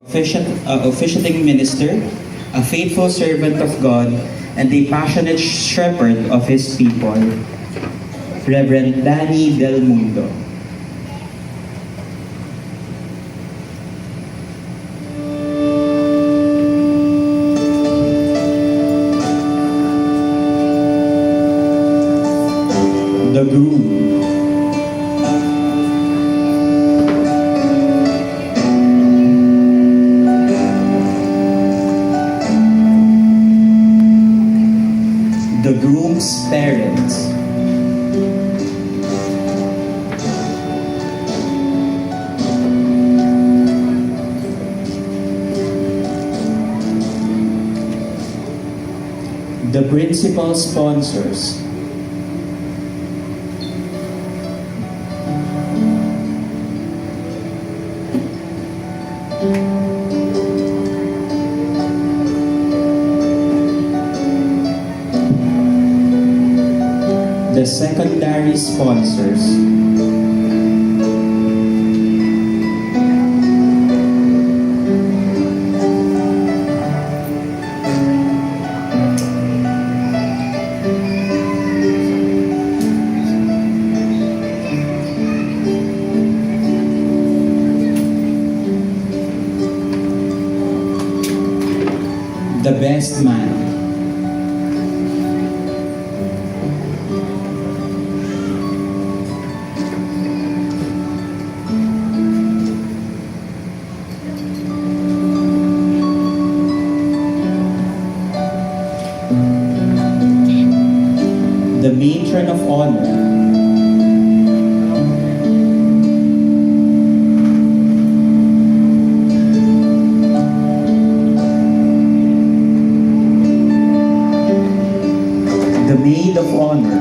officiating minister, a faithful servant of God, and a passionate shepherd of his people, Reverend Danny Del Mundo. The groom. The groom's parents. The principal sponsors. The secondary sponsors. The best man. The matron of honor. The maid of honor.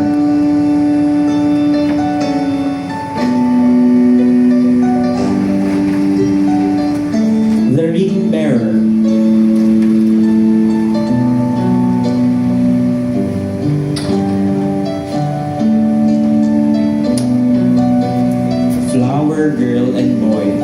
The ring bearer. Flower girl and boy.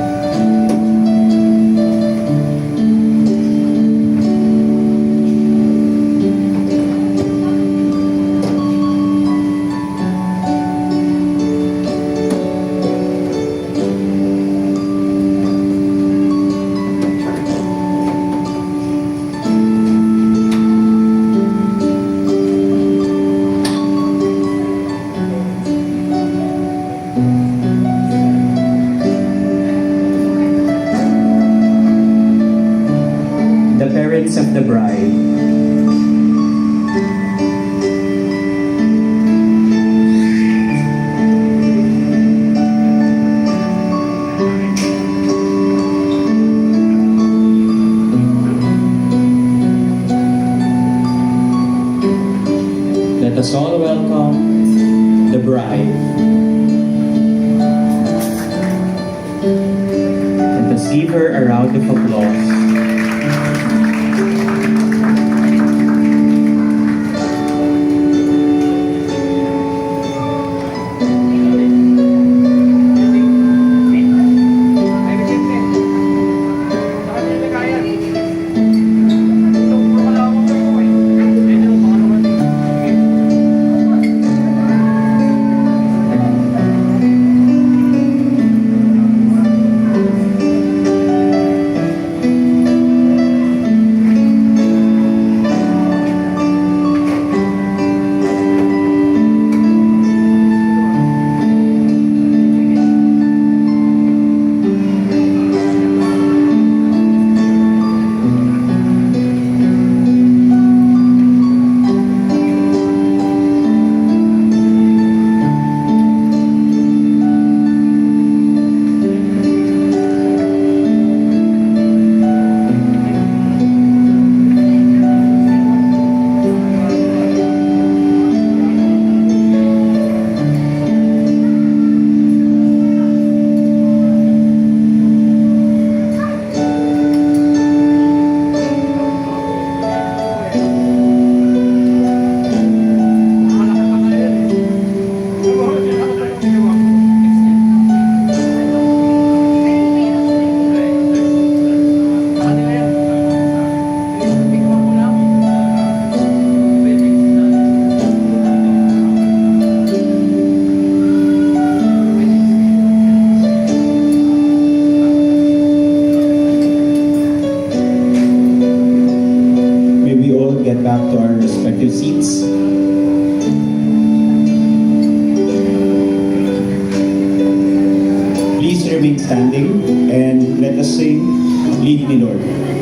The parents of the bride. Let us all welcome the bride. Let us give her a round of applause. seats. Please remain standing and let us sing Lead Me Lord.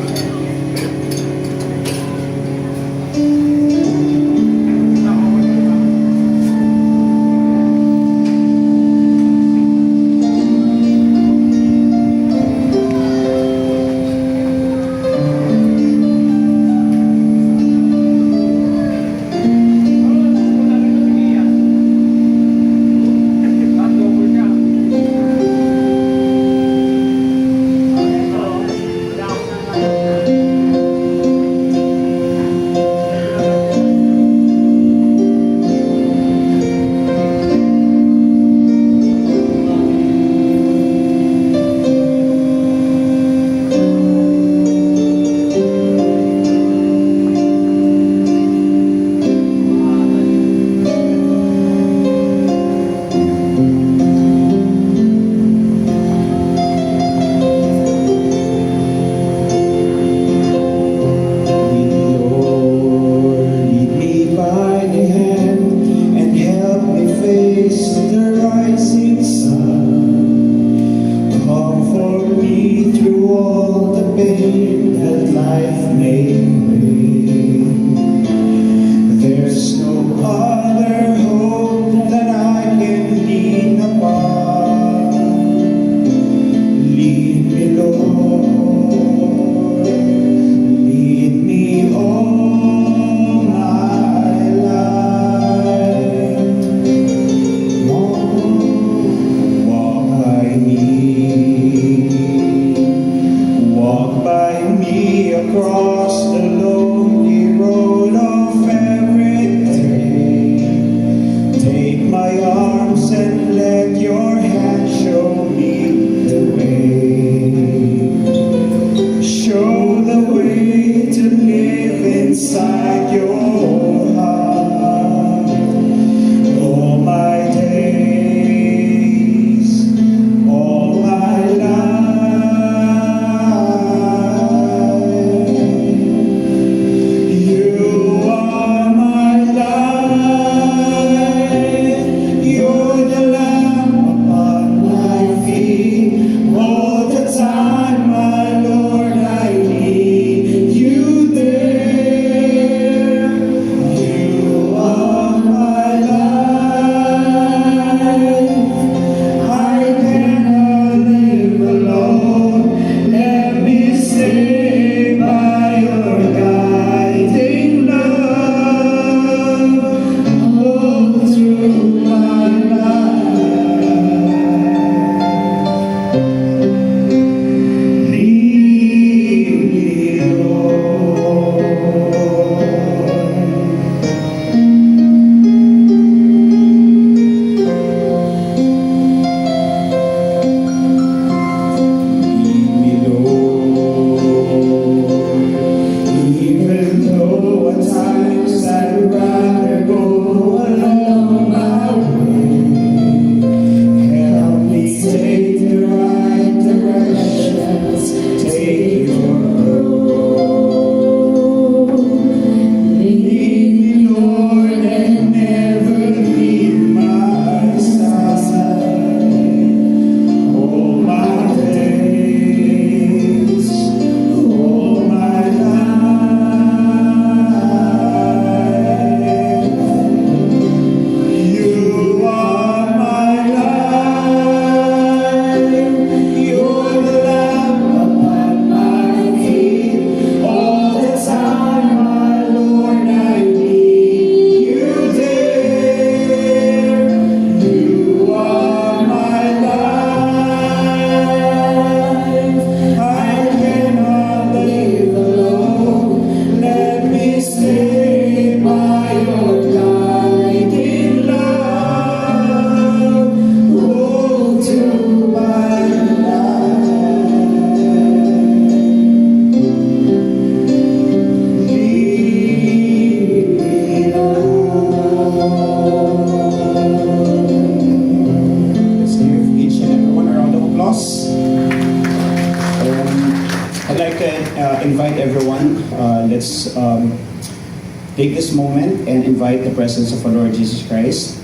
take this moment and invite the presence of our Lord Jesus Christ.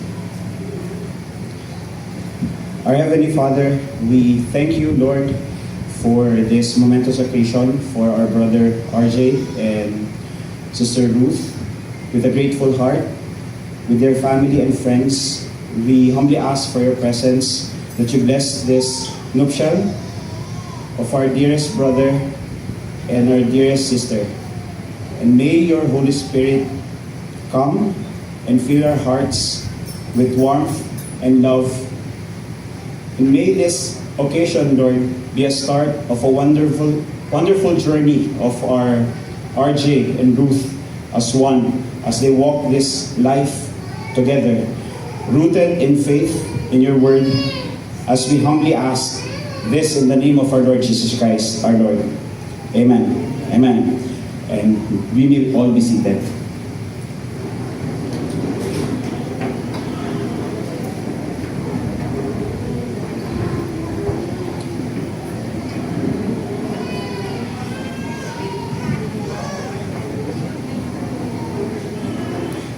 Our Heavenly Father, we thank you, Lord, for this momentous occasion for our brother RJ and Sister Ruth. With a grateful heart, with their family and friends, we humbly ask for your presence, that you bless this nuptial of our dearest brother and our dearest sister. And may your Holy Spirit come and fill our hearts with warmth and love. And may this occasion, Lord, be a start of a wonderful journey of our RJ and Ruth as one, as they walk this life together, rooted in faith in your word, as we humbly ask this in the name of our Lord Jesus Christ, our Lord. Amen. Amen. And we may all be seated.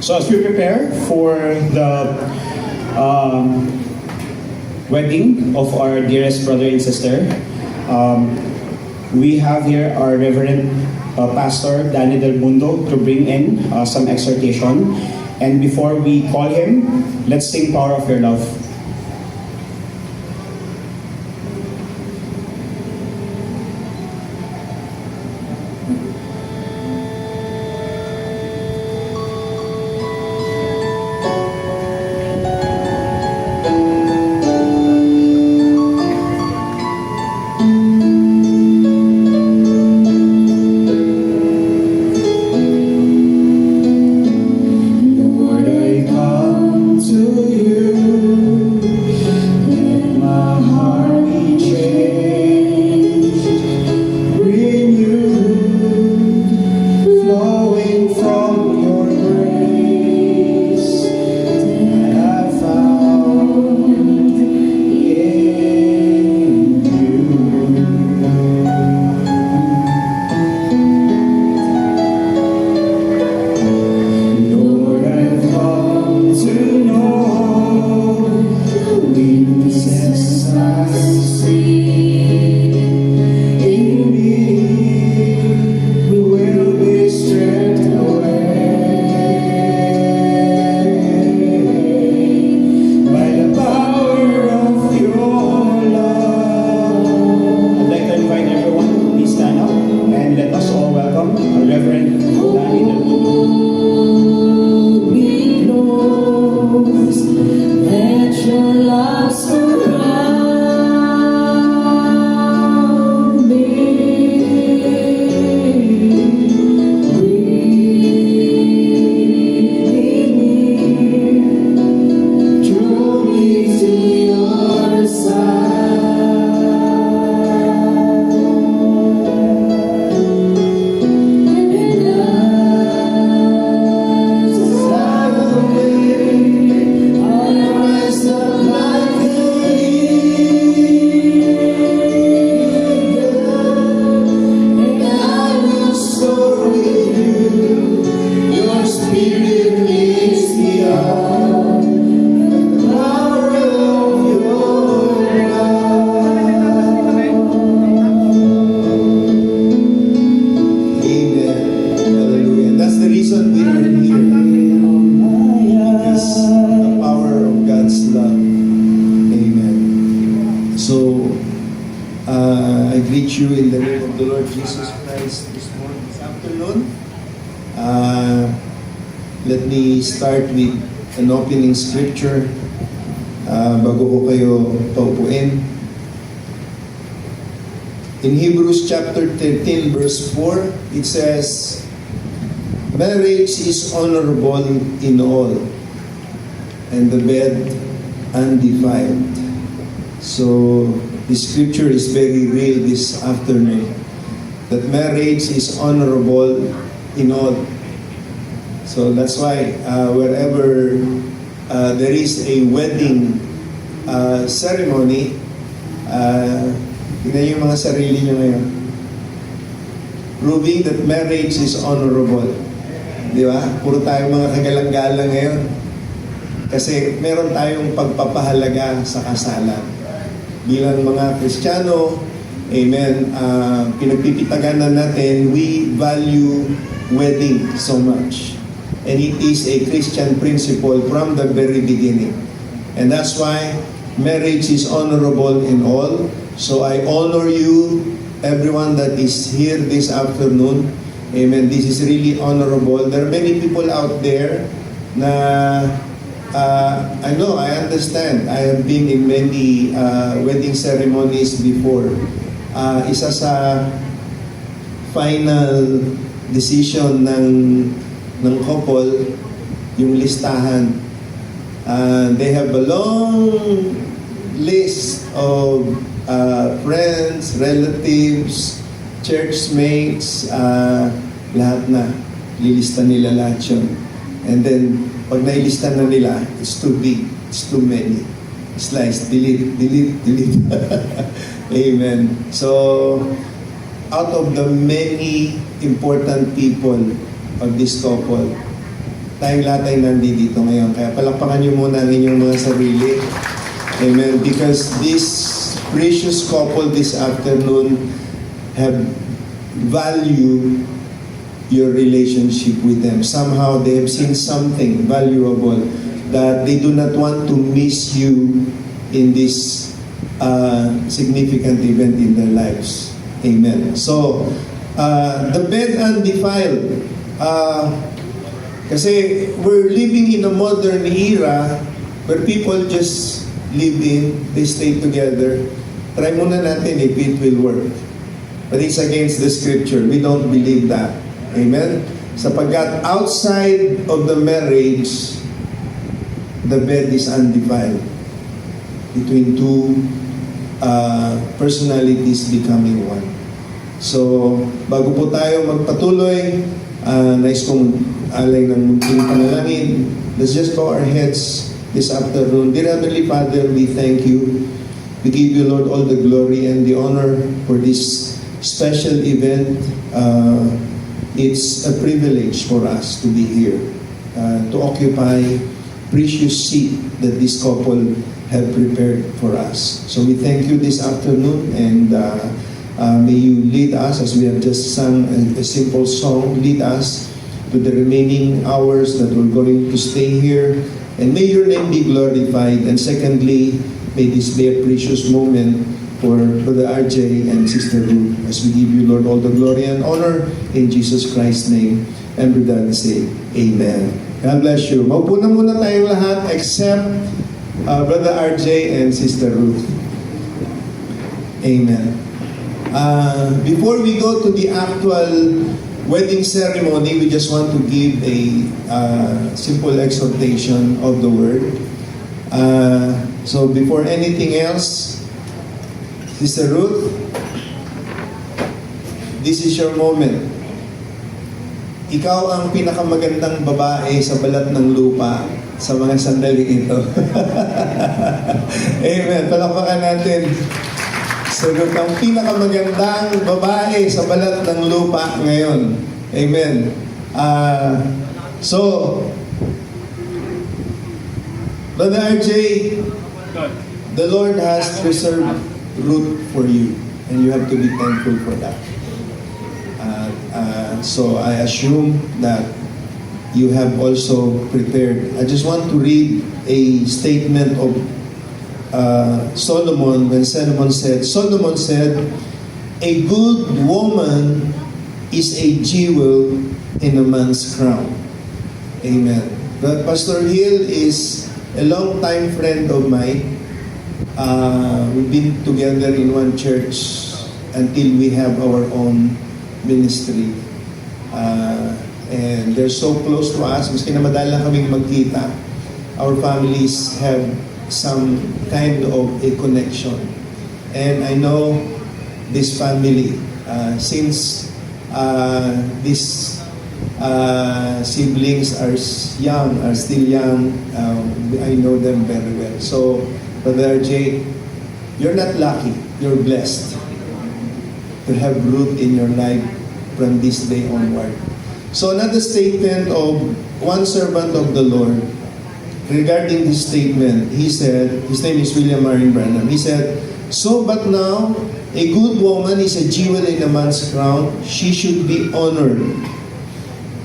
So as we prepare for the wedding of our dearest brother and sister, we have here our Reverend Pastor Danny Del Mundo to bring in some exhortation. And before we call him, let's sing Power of Your Love. You in the name of the Lord Jesus Christ this morning, this afternoon. Let me start with an opening scripture bago ko kayo paupuin. In Hebrews chapter 13 verse 4, it says, marriage is honorable in all, and the bed undefiled. So, the scripture is very real this afternoon, that marriage is honorable in all. So that's why wherever there is a wedding ceremony, tingnan yung mga sarili nyo ngayon, proving that marriage is honorable. Di ba? Puro tayo mga kagalang-galang ngayon. Kasi meron tayong pagpapahalaga sa kasalan. Bilang mga Kristiyano, amen, pinagpipitaganan natin, we value wedding so much. And it is a Christian principle from the very beginning. And that's why marriage is honorable in all. So I honor you, everyone that is here this afternoon. Amen. This is really honorable. There are many people out there na I know, I understand. I have been in many wedding ceremonies before. Isa sa final decision ng couple, yung listahan. They have a long list of friends, relatives, church mates, lahat na. Lilista nila lahat yun. And then, pag nailista na nila, it's too big, it's too many. Slice, delete, delete, delete. Amen. So, out of the many important people of this couple, tayong lahat ay nandito ngayon. Kaya palakpakan niyo muna ang inyong mga sarili. Amen. Because this precious couple this afternoon have value your relationship with them. Somehow they have seen something valuable that they do not want to miss you in this significant event in their lives. Amen. So, the bed undefiled. Kasi we're living in a modern era where people just live in, they stay together. Try muna natin if it will work. But it's against the scripture. We don't believe that. Amen? Sapagkat outside of the marriage, the bed is undefiled. Between two personalities becoming one. So, bago po tayo magpatuloy, nais kong alay ng munting panalangin. Let's just bow our heads this afternoon. Dear Heavenly Father, we thank you. We give you, Lord, all the glory and the honor for this special event. It's a privilege for us to be here, to occupy precious seat that this couple have prepared for us. So we thank you this afternoon, and may you lead us as we have just sung a simple song. Lead us to the remaining hours that we're going to stay here, and may your name be glorified. And secondly, may this be a precious moment for Brother RJ and Sister Ruth, as we give you, Lord, all the glory and honor in Jesus Christ's name. And with that, say, Amen. God bless you. Maupo na muna tayong lahat except Brother RJ and Sister Ruth. Amen. Before we go to the actual wedding ceremony, we just want to give a simple exhortation of the word. So before anything else, Sister Ruth, this is your moment. Ikaw ang pinakamagandang babae sa balat ng lupa sa mga sandali ito. Amen. Palakpakan natin. So, Ruth, ang pinakamagandang babae sa balat ng lupa ngayon. Amen. So, Brother RJ, the Lord has preserved Ruth for you, and you have to be thankful for that. So I assume that you have also prepared. I just want to read a statement of Solomon when Solomon said, "A good woman is a jewel in a man's crown." Amen. But Pastor Hill is a long-time friend of mine. We've been together in one church until we have our own ministry. And they're so close to us. Maski na madala kaming magkita, our families have some kind of a connection. And I know this family, since these siblings are still young, I know them very well. So, Brother RJ, you're not lucky, you're blessed to have Ruth in your life from this day onward. So another statement of one servant of the Lord regarding this statement, he said, his name is William Marion Branham, he said, "So but now, a good woman is a jewel in a man's crown. She should be honored.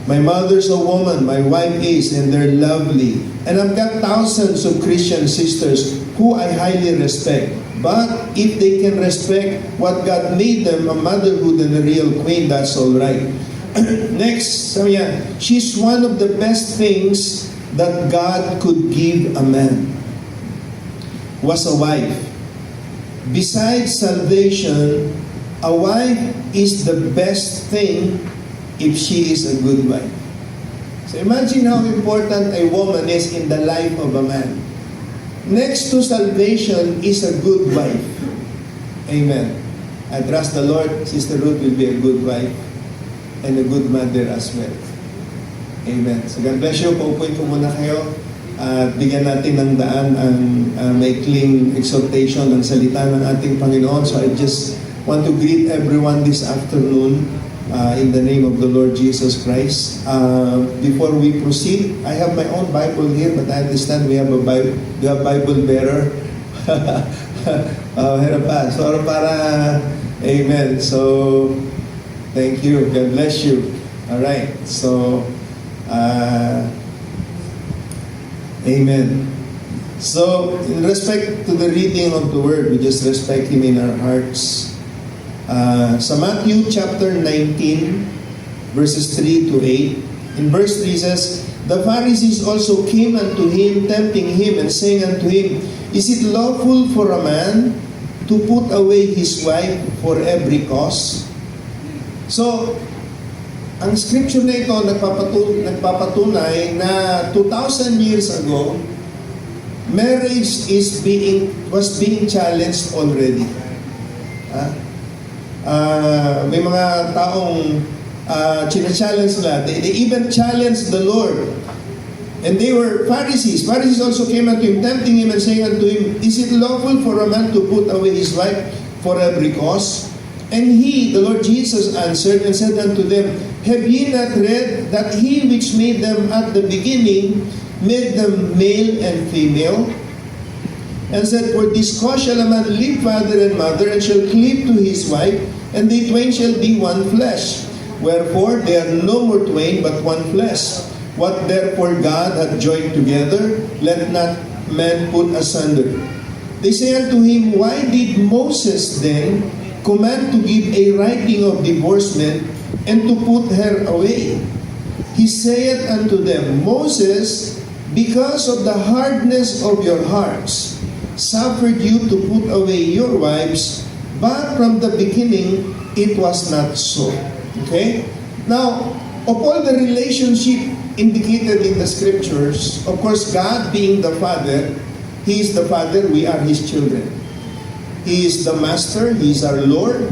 My mother's a woman, my wife is, and they're lovely. And I've got thousands of Christian sisters who I highly respect. But if they can respect what God made them, a motherhood and a real queen, that's all right." Next, sabi niya, she's one of the best things that God could give a man. Was a wife. Besides salvation, a wife is the best thing if she is a good wife. So imagine how important a woman is in the life of a man. Next to salvation is a good wife. Amen. I trust the Lord, Sister Ruth will be a good wife and a good mother as well. Amen. So God bless you. Paupuin ko muna kayo at bigyan natin ng daan ang maikling exhortation ng salita ng ating Panginoon. So I just want to greet everyone this afternoon in the name of the Lord Jesus Christ. Before we proceed, I have my own Bible here, but I understand we have a Bible bearer. So para, amen. So, thank you. God bless you. All right. So, amen. So, in respect to the reading of the Word, we just respect Him in our hearts. Sa Matthew chapter 19, verses 3 to 8, in verse 3 says, "The Pharisees also came unto Him, tempting Him, and saying unto Him, Is it lawful for a man to put away his wife for every cause?" So, ang scripture na ito nagpapatunay na 2,000 years ago, marriage was being challenged already. May mga taong challenge nila. They even challenged the Lord. And they were Pharisees. Pharisees also came unto Him, tempting Him and saying unto Him, "Is it lawful for a man to put away his wife for every cause?" And He, the Lord Jesus, answered and said unto them, "Have ye not read that He which made them at the beginning made them male and female? And said, For this cause shall a man leave father and mother, and shall cleave to his wife, and they twain shall be one flesh. Wherefore they are no more twain, but one flesh. What therefore God hath joined together, let not man put asunder." They say unto Him, "Why did Moses then command to give a writing of divorcement, and to put her away?" He saith unto them, "Moses, because of the hardness of your hearts, suffered you to put away your wives, but from the beginning it was not so." Okay? Now, of all the relationship indicated in the scriptures, of course, God being the Father, He is the Father, we are His children. He is the Master, He is our Lord,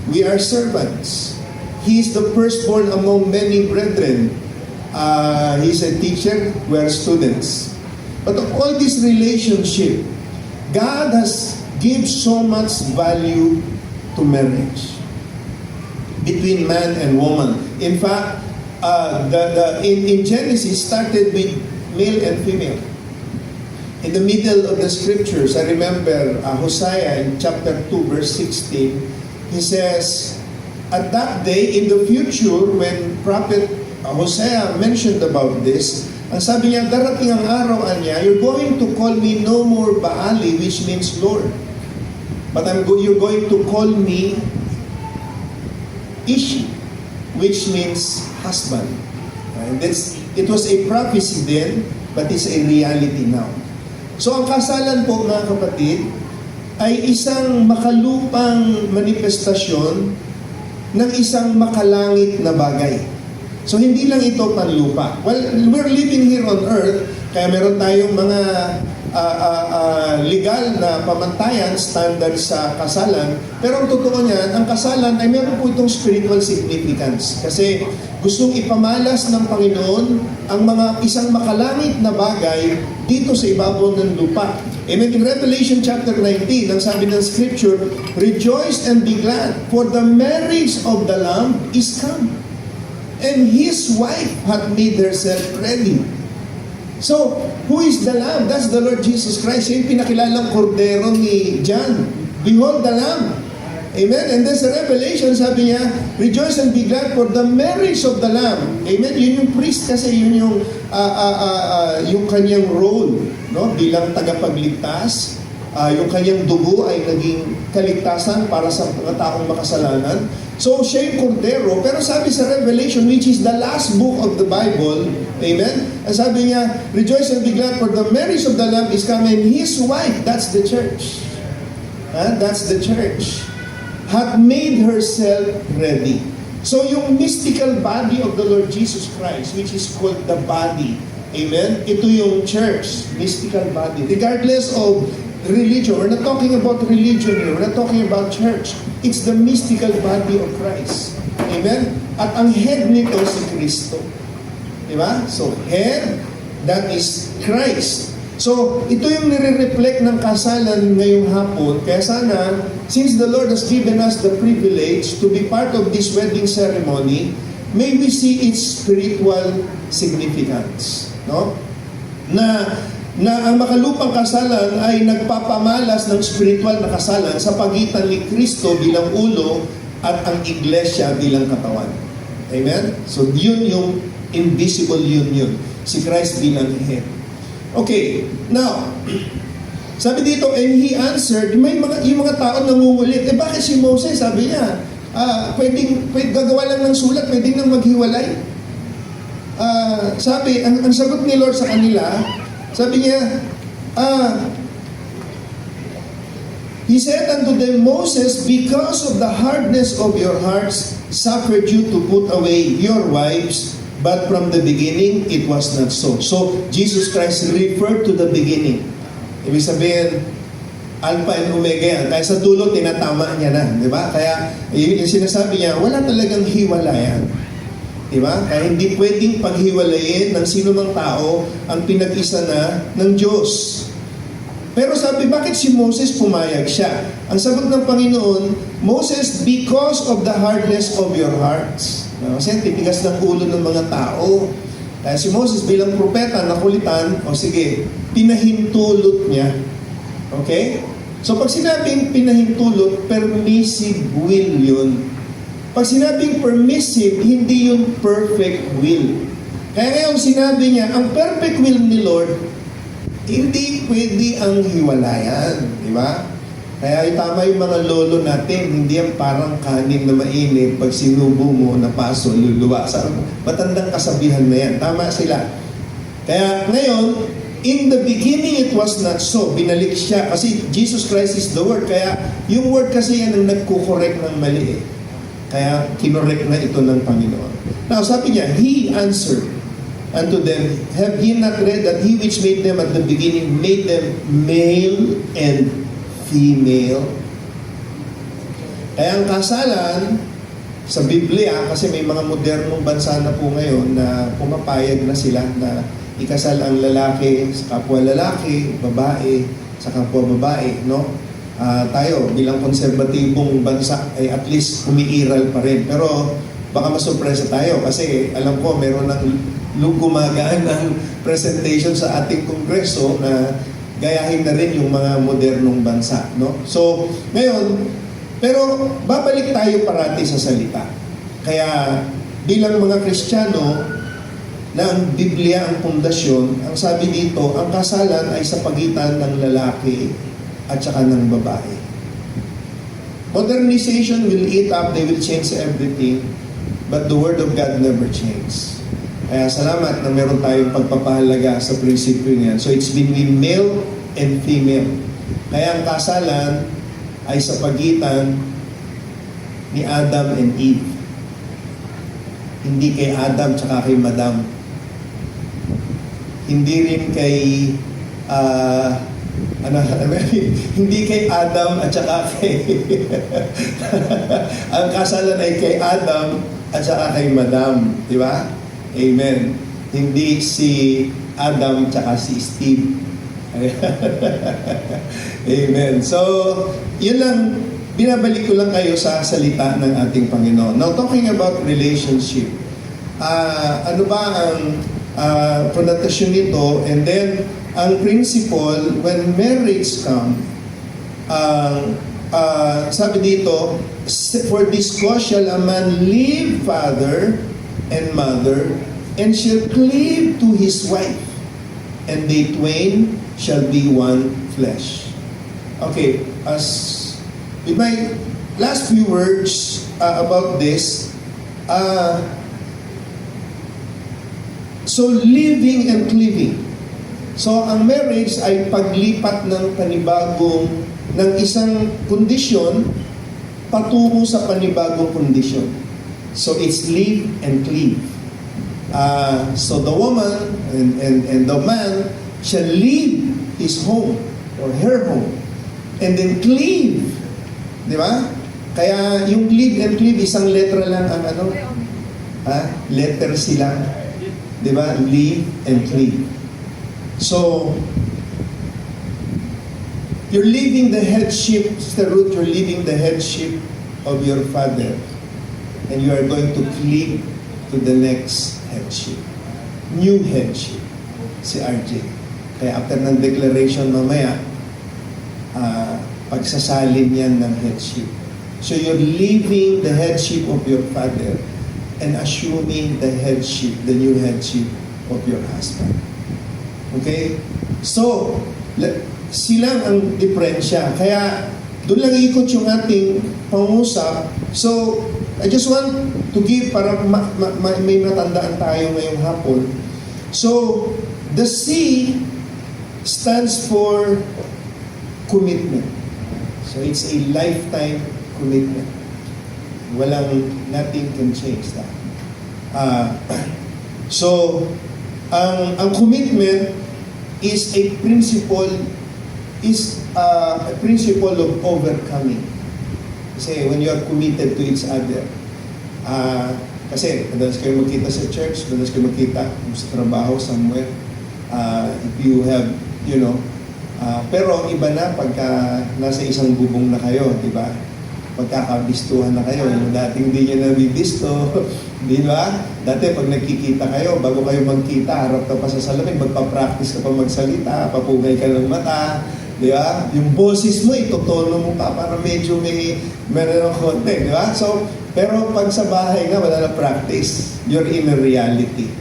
we are servants. He is the firstborn among many brethren. He is a teacher, we are students. But of all this relationship, God has given so much value to marriage between man and woman. In fact, in Genesis started with male and female. In the middle of the scriptures, I remember Hosea in chapter 2, verse 16, he says, at that day, in the future, when prophet Hosea mentioned about this, ang sabi niya, darating ang araw niya, you're going to call me no more Baali, which means Lord. But you're going to call me Ishi, which means husband. And it was a prophecy then, but it's a reality now. So ang kasalan po, mga kapatid, ay isang makalupang manifestasyon ng isang makalangit na bagay. So hindi lang ito panlupa. Well, we're living here on earth, kaya meron tayong mga legal na pamantayan, standard sa kasalan. Pero ang totoo niyan, ang kasalan ay meron po itong spiritual significance. Kasi gustong ipamalas ng Panginoon ang mga isang makalangit na bagay dito sa ibabaw ng lupa. Amen. In Revelation chapter 19, ang sabi ng scripture, "Rejoice and be glad, for the marriage of the Lamb is come." and his wife hath made herself ready. So, who is the Lamb? That's the Lord Jesus Christ. Siya yung pinakilalang kordero ni John. Behold the Lamb. Amen? And then sa Revelation, sabi niya, rejoice and be glad for the marriage of the Lamb. Amen? Yun yung priest kasi, yun yung kanyang role, no? Bilang tagapagligtas. Yung kanyang dugo ay naging kaligtasan para sa mga taong makasalanan. So, siya yung kordero. Pero sabi sa Revelation, which is the last book of the Bible, amen? Ang sabi niya, rejoice and be glad for the marriage of the Lamb is come, and his wife, that's the church. That's the church. Hath made herself ready. So, yung mystical body of the Lord Jesus Christ, which is called the body, amen? Ito yung church, mystical body. Regardless of religion. We're not talking about religion here. We're not talking about church. It's the mystical body of Christ. Amen? At ang head nito si Kristo. Diba? So, head, that is Christ. So, ito yung nire-reflect ng kasalan ngayong hapon. Kaya sana, since the Lord has given us the privilege to be part of this wedding ceremony, may we see its spiritual significance. No? Na ang makalupang kasalan ay nagpapamalas ng spiritual na kasalan sa pagitan ni Kristo bilang ulo at ang iglesia bilang katawan. Amen? So, yun yung invisible union. Si Christ bilang head. Okay, now, sabi dito, and he answered, yung mga tao nangungulit, bakit si Moses, sabi niya, pwedeng gagawa lang ng sulat, pwedeng nang maghiwalay. Sabi, ang sagot ni Lord sa kanila, sabi niya, he said unto them, Moses, because of the hardness of your hearts, suffered you to put away your wives, but from the beginning, it was not so. So, Jesus Christ referred to the beginning. Ibig sabihin, Alpha and Omega yan. Kaya sa dulo, tinatama niya na. Di ba? Kaya, yung sinasabi niya, wala talagang hiwalayan. Diba? Kaya hindi pwedeng paghiwalayin ng sino mang tao ang pinag-isa na ng Diyos. Pero sabi, bakit si Moses pumayag siya? Ang sagot ng Panginoon, Moses, because of the hardness of your hearts. Kasi titigas ng ulo ng mga tao. Kaya si Moses bilang propeta, nakulitan, o sige, pinahintulot niya. Okay? So pag sinabing pinahintulot, permissive will yun. Pag sinabing permissive, hindi yun perfect will. Kaya ngayon sinabi niya, ang perfect will ni Lord, hindi pwede ang hiwalayan. Di ba? Kaya tama yung mga lolo natin, hindi yan parang kanin na mainit, pag sinubo mo, napaso, luluwa. Matandang kasabihan na yan. Tama sila. Kaya ngayon, in the beginning it was not so. Binalik siya. Kasi Jesus Christ is the Word. Kaya yung Word kasi yan ang nagkukorek ng mali eh. Kaya kinorek na ito ng Panginoon. Now, sabi niya, He answered unto them, have ye not read that He which made them at the beginning made them male and female? Kaya ang kasalan sa Biblia, kasi may mga modernong bansa na po ngayon na pumapayag na sila na ikasal ang lalaki sa kapwa lalaki, babae sa kapwa babae, no? Tayo bilang konserbatibong bansa ay at least umiiral pa rin. Pero baka masurpresa tayo kasi alam ko meron ng gumagaan ng presentation sa ating kongreso na gayahin na rin yung mga modernong bansa, no? So, ngayon, pero babalik tayo parati sa salita. Kaya bilang mga Kristiyano na ang Biblia ang pundasyon, ang sabi dito, ang kasalan ay sa pagitan ng lalaki at saka ng babae. Modernization will eat up, they will change everything, but the Word of God never changes. Kaya salamat na meron tayong pagpapahalaga sa prinsipyo niyan. So it's between male and female. Kaya ang kasalan ay sa pagitan ni Adam and Eve. Hindi kay Adam tsaka kay Madam. Hindi rin kay hindi kay Adam at saka kay ang kasalan ay kay Adam at saka kay Madam, di ba? Amen. Hindi si Adam at saka si Steve. Amen. So, yun lang, binabalik ko lang kayo sa salita ng ating Panginoon. Now, talking about relationship, ano ba ang connotation nito, and then ang principle when marriage come, sabi dito, for this cause shall a man leave father and mother and shall cleave to his wife, and they twain shall be one flesh. Okay, as with my last few words about this, so living and cleaving. So ang marriage ay paglipat ng panibagong, ng isang kondisyon patungo sa panibagong kondisyon. So it's live and cleave. So the woman and the man shall leave his home or her home and then cleave. Di ba? Kaya yung live and cleave, isang letra lang ang ano? Letter sila. Di ba? Live and cleave. So, you're leaving the headship, Sister Ruth, you're leaving the headship of your father and you are going to cleave to the next headship. New headship. Si RJ. Kaya after ng declaration mamaya, pagsasalin yan ng headship. So you're leaving the headship of your father and assuming the headship, the new headship of your husband. Okay? So, silang ang diferensya. Kaya, doon lang ikot yung ating pangusap. So, I just want to give para may matandaan tayo ngayong hapon. So, the C stands for commitment. So, it's a lifetime commitment. Nothing can change that. So, ang commitment is a principle of overcoming. Kasi when you are committed to each other, kasi madalas kayo magkita sa church, madalas kayo magkita sa trabaho, somewhere, if you have, pero iba na pagka nasa isang bubong na kayo, di ba? Pagkakabistuhan na kayo, yung dating hindi nyo nabibisto, di ba? Dati pag nagkikita kayo, bago kayo magkita, harap ka pa sa salamin, magpa-practice ka pa magsalita, papugay ka ng mata, di ba? Yung boses mo, itotono mo pa para medyo meron ng konti, di ba? So, pero pag sa bahay nga, wala na practice. You're in a reality.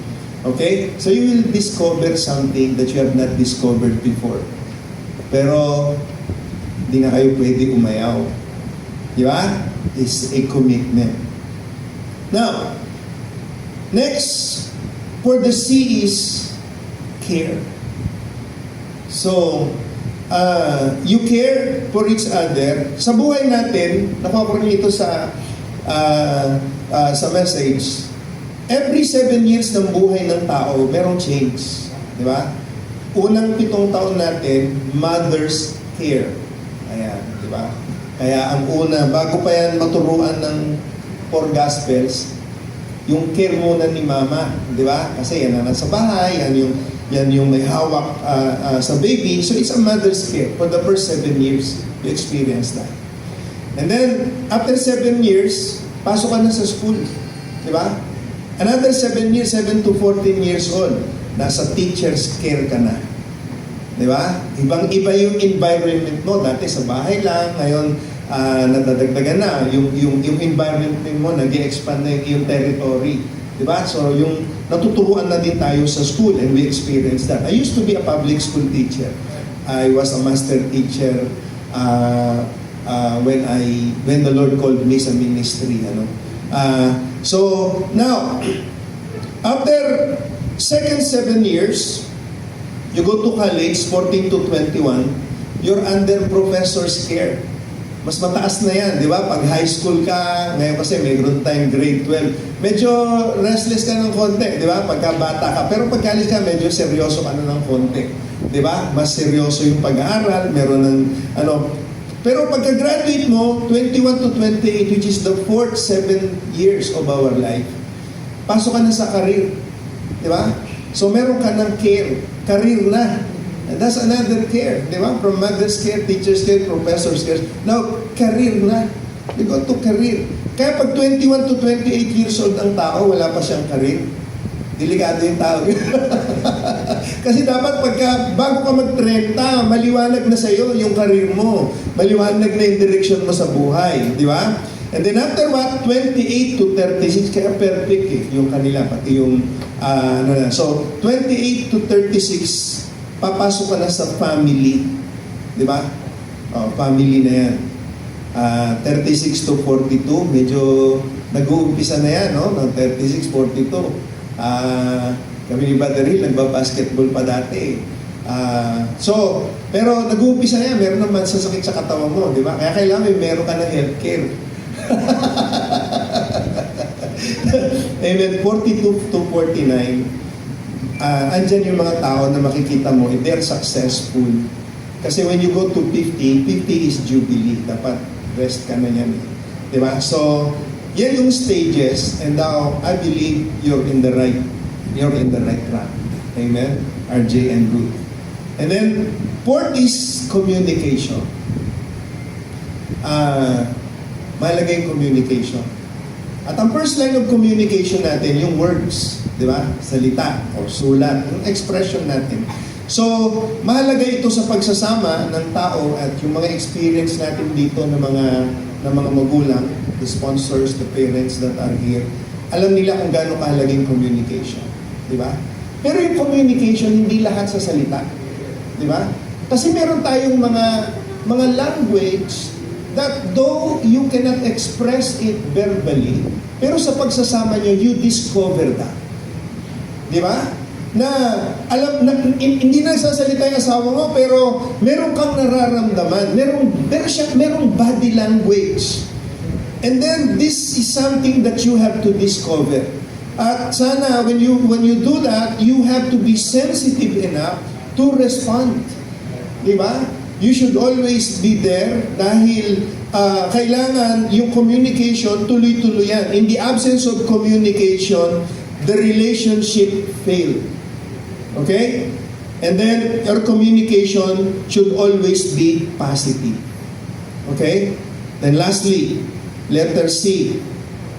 Okay? So you will discover something that you have not discovered before. Pero, di na kayo pwede umayaw. Di ba? It's a commitment. Now, next, for the C is care. So, you care for each other. Sa buhay natin, nakuha ko rin ito sa message, every 7 years ng buhay ng tao, merong change. Di ba? Unang 7 taon natin, mother's care. Ayan, di ba? Kaya ang una, bago pa yan maturuan ng 4 Gospels, yung care muna ni Mama, di ba? Kasi yan na nasa bahay, yan yung may hawak sa baby. So it's a mother's care. For the first 7 years, you experience that. And then, after 7 years, pasok ka na sa school. Di ba? Another 7 years, 7 to 14 years old, nasa teacher's care ka na. Di ba? Ibang-iba yung environment mo. Dati sa bahay lang, ngayon nadadagdagan na. Yung environment mo, nag-expand na yung territory. Di ba? So, yung natuturuan na din tayo sa school and we experienced that. I used to be a public school teacher. I was a master teacher when the Lord called me sa ministry. So, now, after second 7 years, you go to college, 14 to 21, you're under professor's care. Mas mataas na yan, di ba? Pag high school ka, ngayon kasi mayroon tayong grade 12, medyo restless ka ng konti, di ba? Pagka bata ka. Pero pag college ka, medyo seryoso ka na ng konti. Di ba? Mas seryoso yung pag-aaral, meron ng Pero pagka-graduate mo, 21 to 28, which is the 4th 7 years of our life, pasok ka na sa career. Di ba? So meron ka ng care. Career na. And that's another care. Di ba? From mother's care, teacher's care, professor's care. Now, career na. You go to career. Kaya pag 21 to 28 years old ang tao, wala pa siyang karir. Delikado yung tao. Kasi dapat bago ka mag-30, maliwanag na sa'yo yung karir mo. Maliwanag na yung direction mo sa buhay. Di ba? And then after what? 28 to 36, kaya perfect yung kanila, pati yung, so 28 to 36, papasok ka na sa family. Di ba? Family na yan. 36 to 42, medyo nag-uumpisa na yan, no? Ng 36, 42. Kami ni Baderil, nagba-basketball pa dati. Pero nag-uumpisa na yan, meron naman sasakit sa katawan mo, di ba? Kaya kailangan meron ka ng healthcare. Amen. 42 to 49, andyan yung mga tao na makikita mo, they're successful. Kasi when you go to 50 is Jubilee. Dapat rest ka na yan. Di ba? So, yan yung stages, and now I believe you're in the right track. Amen? RJ and Ruth. And then, fourth is communication. Mahalaga yung communication. At ang first line of communication natin, yung words, di ba? Salita o sulat, yung expression natin. So, mahalaga ito sa pagsasama ng tao at yung mga experience natin dito ng mga magulang, the sponsors, the parents that are here, alam nila kung gaano kahalaga yung communication. Di ba? Pero yung communication, hindi lahat sa salita. Di ba? Kasi meron tayong mga language that though you cannot express it verbally, pero sa pagsasama nyo, you discover that. Di ba? Na alam na hindi na sasalita yung asawa mo, pero meron kang nararamdaman, merong body language. And then this is something that you have to discover. At sana when you do that, you have to be sensitive enough to respond. Di ba? You should always be there dahil kailangan yung communication tuloy-tuloy yan. In the absence of communication, the relationship failed. Okay? And then, your communication should always be positive. Okay? Then lastly, letter C,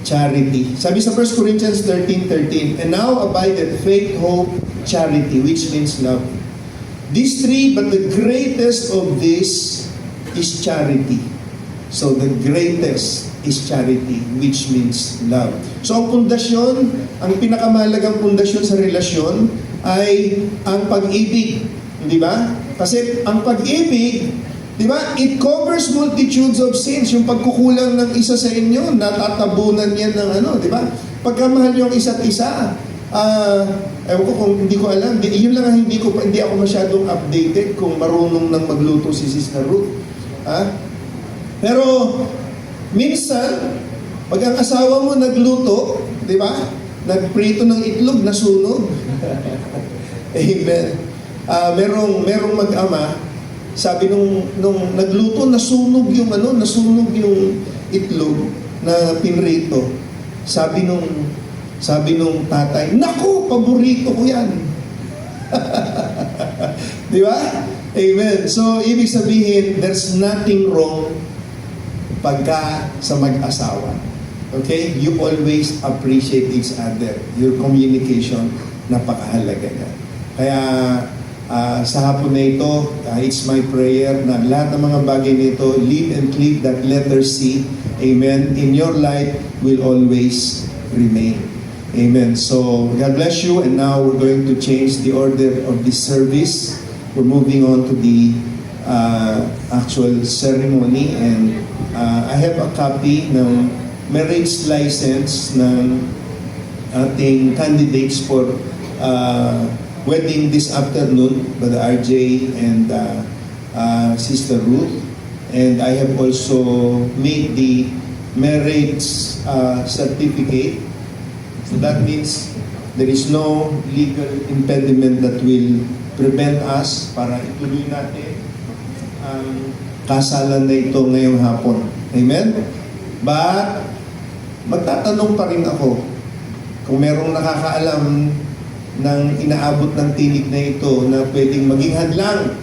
charity. Sabi sa 1 Corinthians 13:13, and now abideth faith, hope, charity, which means love. These three, but the greatest of this is charity. So the greatest is charity, which means love. So ang pundasyon, ang pinakamahalagang pundasyon sa relasyon ay ang pag-ibig, di ba? Kasi ang pag-ibig, di ba, it covers multitudes of sins. Yung pagkukulang ng isa sa inyo, natatabunan yan ng di ba? Pagkamahal yung isa't isa, ewan ko kung hindi ko alam, yun lang ang hindi ako masyadong updated kung marunong nang magluto si Sister Ruth. Pero minsan, pag ang asawa mo nagluto, di ba? Nagprito ng itlog, nasunog. Amen. Merong mag-ama, sabi nung nagluto, nasunog yung itlog na pinrito. Sabi nung tatay, naku, paborito ko yan. Di ba? Amen. So, ibig sabihin, there's nothing wrong pagka sa mag-asawa. Okay? You always appreciate each other. Your communication, napakahalaga na. Kaya, sa hapon na ito, it's my prayer na lahat ng mga bagay nito, live and keep that letter C. Amen. In your life will always remain. Amen. So, God bless you. And now we're going to change the order of this service. We're moving on to the actual ceremony. And I have a copy ng marriage license ng ating candidates for wedding this afternoon, Brother RJ and Sister Ruth. And I have also made the marriage certificate. So that means there is no legal impediment that will prevent us para ituloy natin ang kasalan na ito ngayong hapon. Amen? But, magtatanong pa rin ako kung merong nakakaalam ng inaabot ng tinig na ito na pwedeng maging hadlang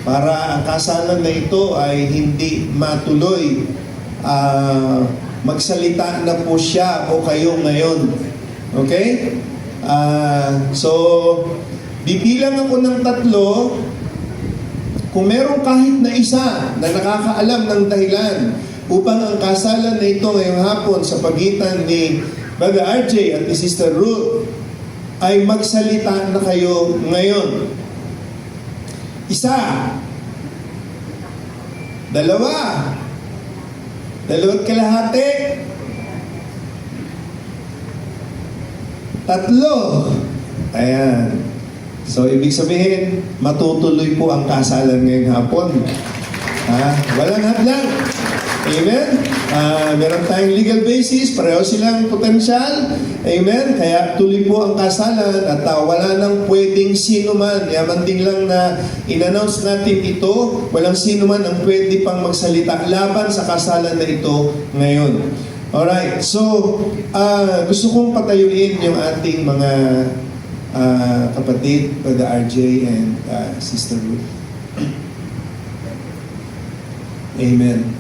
para ang kasalan na ito ay hindi matuloy. magsalita na po siya o kayo ngayon. Okay? So, bibilang ako ng 3. Kung meron kahit na isa na nakakaalam ng dahilan upang ang kasalan na ito ngayong hapon sa pagitan ni Brother RJ at ni Sister Ruth ay magsalita na kayo ngayon. 1, 2, 2 kalahati, 3. Ayan. So, ibig sabihin, matutuloy po ang kasalan ngayong hapon. Walang hadlang. Amen? Meron tayong legal basis, pareho silang potensyal. Amen? Kaya tuloy po ang kasalan at wala nang pwedeng sino man. Yaman din lang na in-announce natin ito, walang sino man ang pwede pang magsalita laban sa kasalan na ito ngayon. Alright, so gusto kong patayuin yung ating mga kapatid, Brother RJ and Sister Ruth. Amen.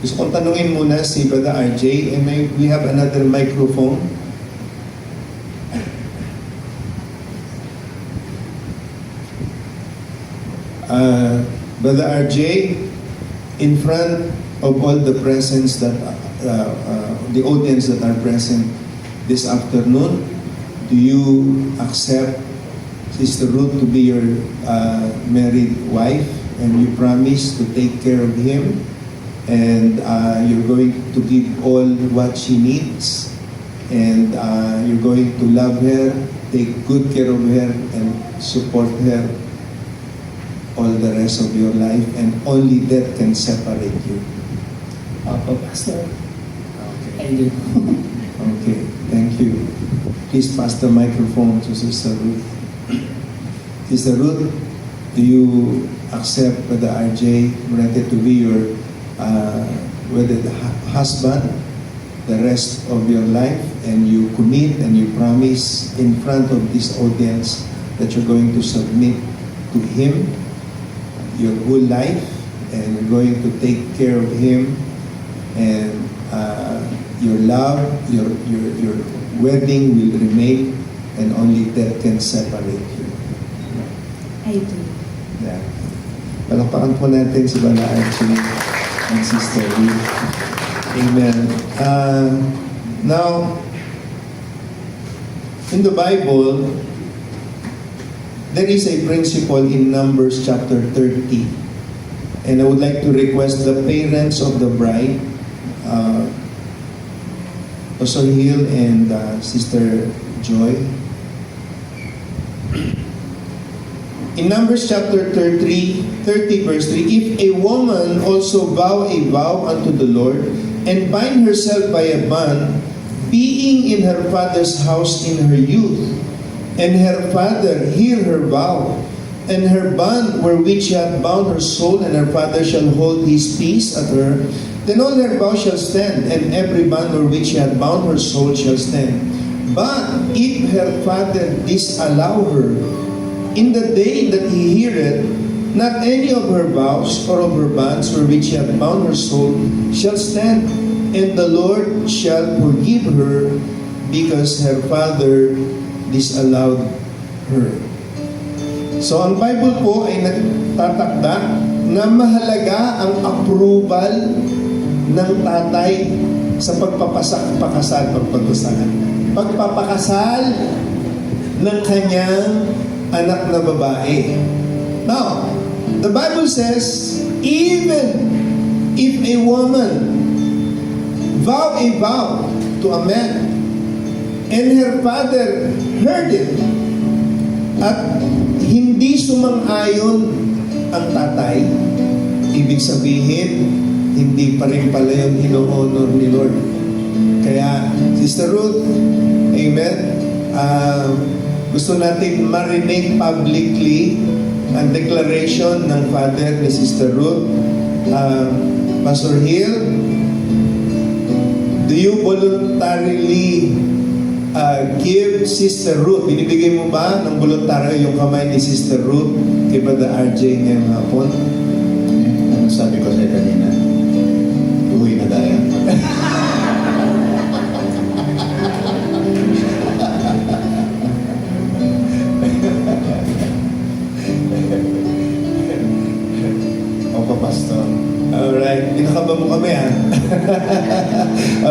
Gusto kong tanungin muna si Brother RJ, and we have another microphone. Brother RJ, in front of all the presence that the audience that are present this afternoon, do you accept Sister Ruth to be your married wife, and you promise to take care of him, and you're going to give all what she needs, and you're going to love her, take good care of her, and support her all the rest of your life, and only that can separate you? Opo, Pastor. Okay. I do. Okay, thank you. Please pass the microphone to Sister Ruth. Sister Ruth, do you accept Brother RJ Morente to be your wedded husband the rest of your life, and you commit and you promise in front of this audience that you're going to submit to him your whole life, and you're going to take care of him, and your love, your wedding will remain, and only that can separate you? I do. Yeah. Palakpakan po natin si Brother Archie and Sister Ruth. Amen. Now, in the Bible, there is a principle in Numbers chapter 30. And I would like to request the parents of the bride, Pastor Hill and Sister Joy. In Numbers chapter 30 verse 3, if a woman also vow a vow unto the Lord, and bind herself by a bond, being in her father's house in her youth, and her father hear her vow, and her bond wherewith she hath bound her soul, and her father shall hold his peace at her, then all her vow shall stand, and every bond wherewith she hath bound her soul shall stand. But if her father disallow her, in the day that he heareth, not any of her vows or of her bonds wherewith she hath bound her soul shall stand, and the Lord shall forgive her, because her father disallowed her. So ang Bible po ay nagtatakda na mahalaga ang approval ng tatay sa pagpapakasal ng kanyang anak na babae. Now, the Bible says, even if a woman vow a vow to a man, and her father heard it, at hindi sumang-ayon ang tatay, ibig sabihin, hindi pa rin pala yung hino-honor ni Lord. Kaya, Sister Ruth, amen, gusto natin marinig publicly ang declaration ng father ni Sister Ruth. Pastor Hill, do you voluntarily give Sister Ruth, binibigay mo ba ng voluntaryo yung kamay ni Sister Ruth kay Brother RJ ngayong hapon? Ano sabi ko sa kanina? tayo. Opo, Pastor. Alright, pinakaba mo kami ha.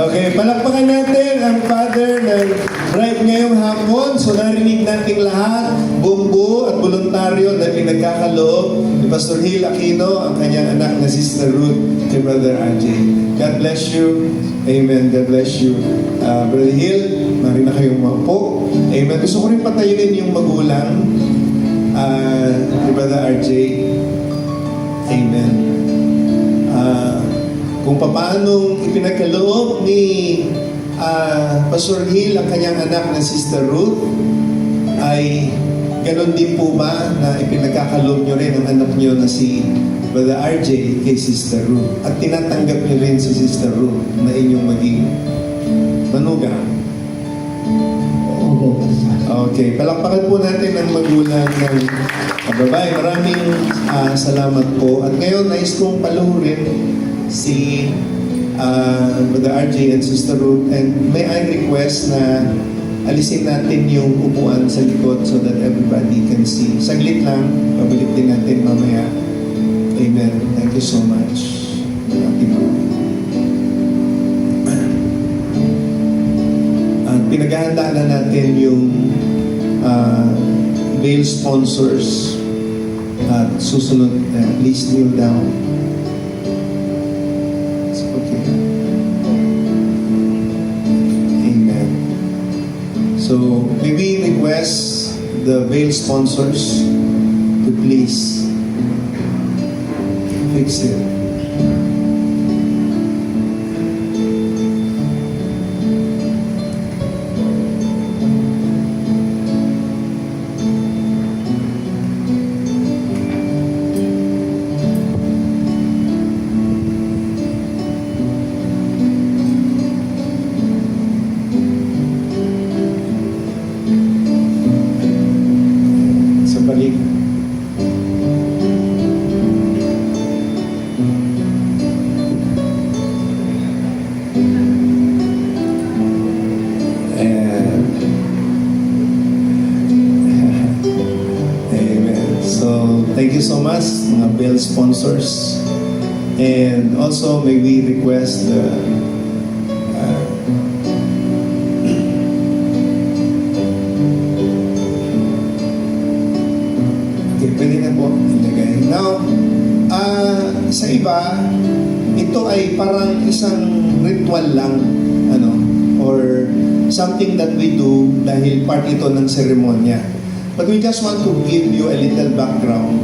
Okay, palakpakan natin ang Father ng right ngayong hapon. So narinig nating lahat, bumbu at voluntaryo na pinagkakaloob ni Pastor Hill Aquino, ang kanyang anak na Sister Ruth, kay Brother RJ. God bless you. Amen. God bless you. Brother Hill, mari na kayong maupo. Amen. Gusto ko rin patayunin yung magulang ni Brother RJ. Amen. Kung paano ipinagkaloob ni Pastor Hill ang kanyang anak na Sister Ruth, ay ganon din po ba na ipinagkakaloob nyo rin ang anak nyo na si Brother RJ kay Sister Ruth? At tinatanggap nyo rin si Sister Ruth na inyong maging manugang? Opo, Pastor. Okay, palakpakan po natin ang magulang ng babae. Maraming salamat po. At ngayon, nais kong paluhurin si Brother RJ and Sister Ruth. And may I request na alisin natin yung upuan sa likod so that everybody can see. Saglit lang, pabalik din natin mamaya. Amen. Thank you so much. At pinaghahanda na natin yung bail sponsors. At susunod, please kneel down. It's okay. Amen. So, may we request the bail sponsors to please fix it. Sa balik. Amen. So, thank you so much, mga bill sponsors. And also, may we request the okay, pwede na po ilagay. Now, sa iba, ito ay parang isang ritual lang, or something that we do dahil part ito ng seremonya. But we just want to give you a little background.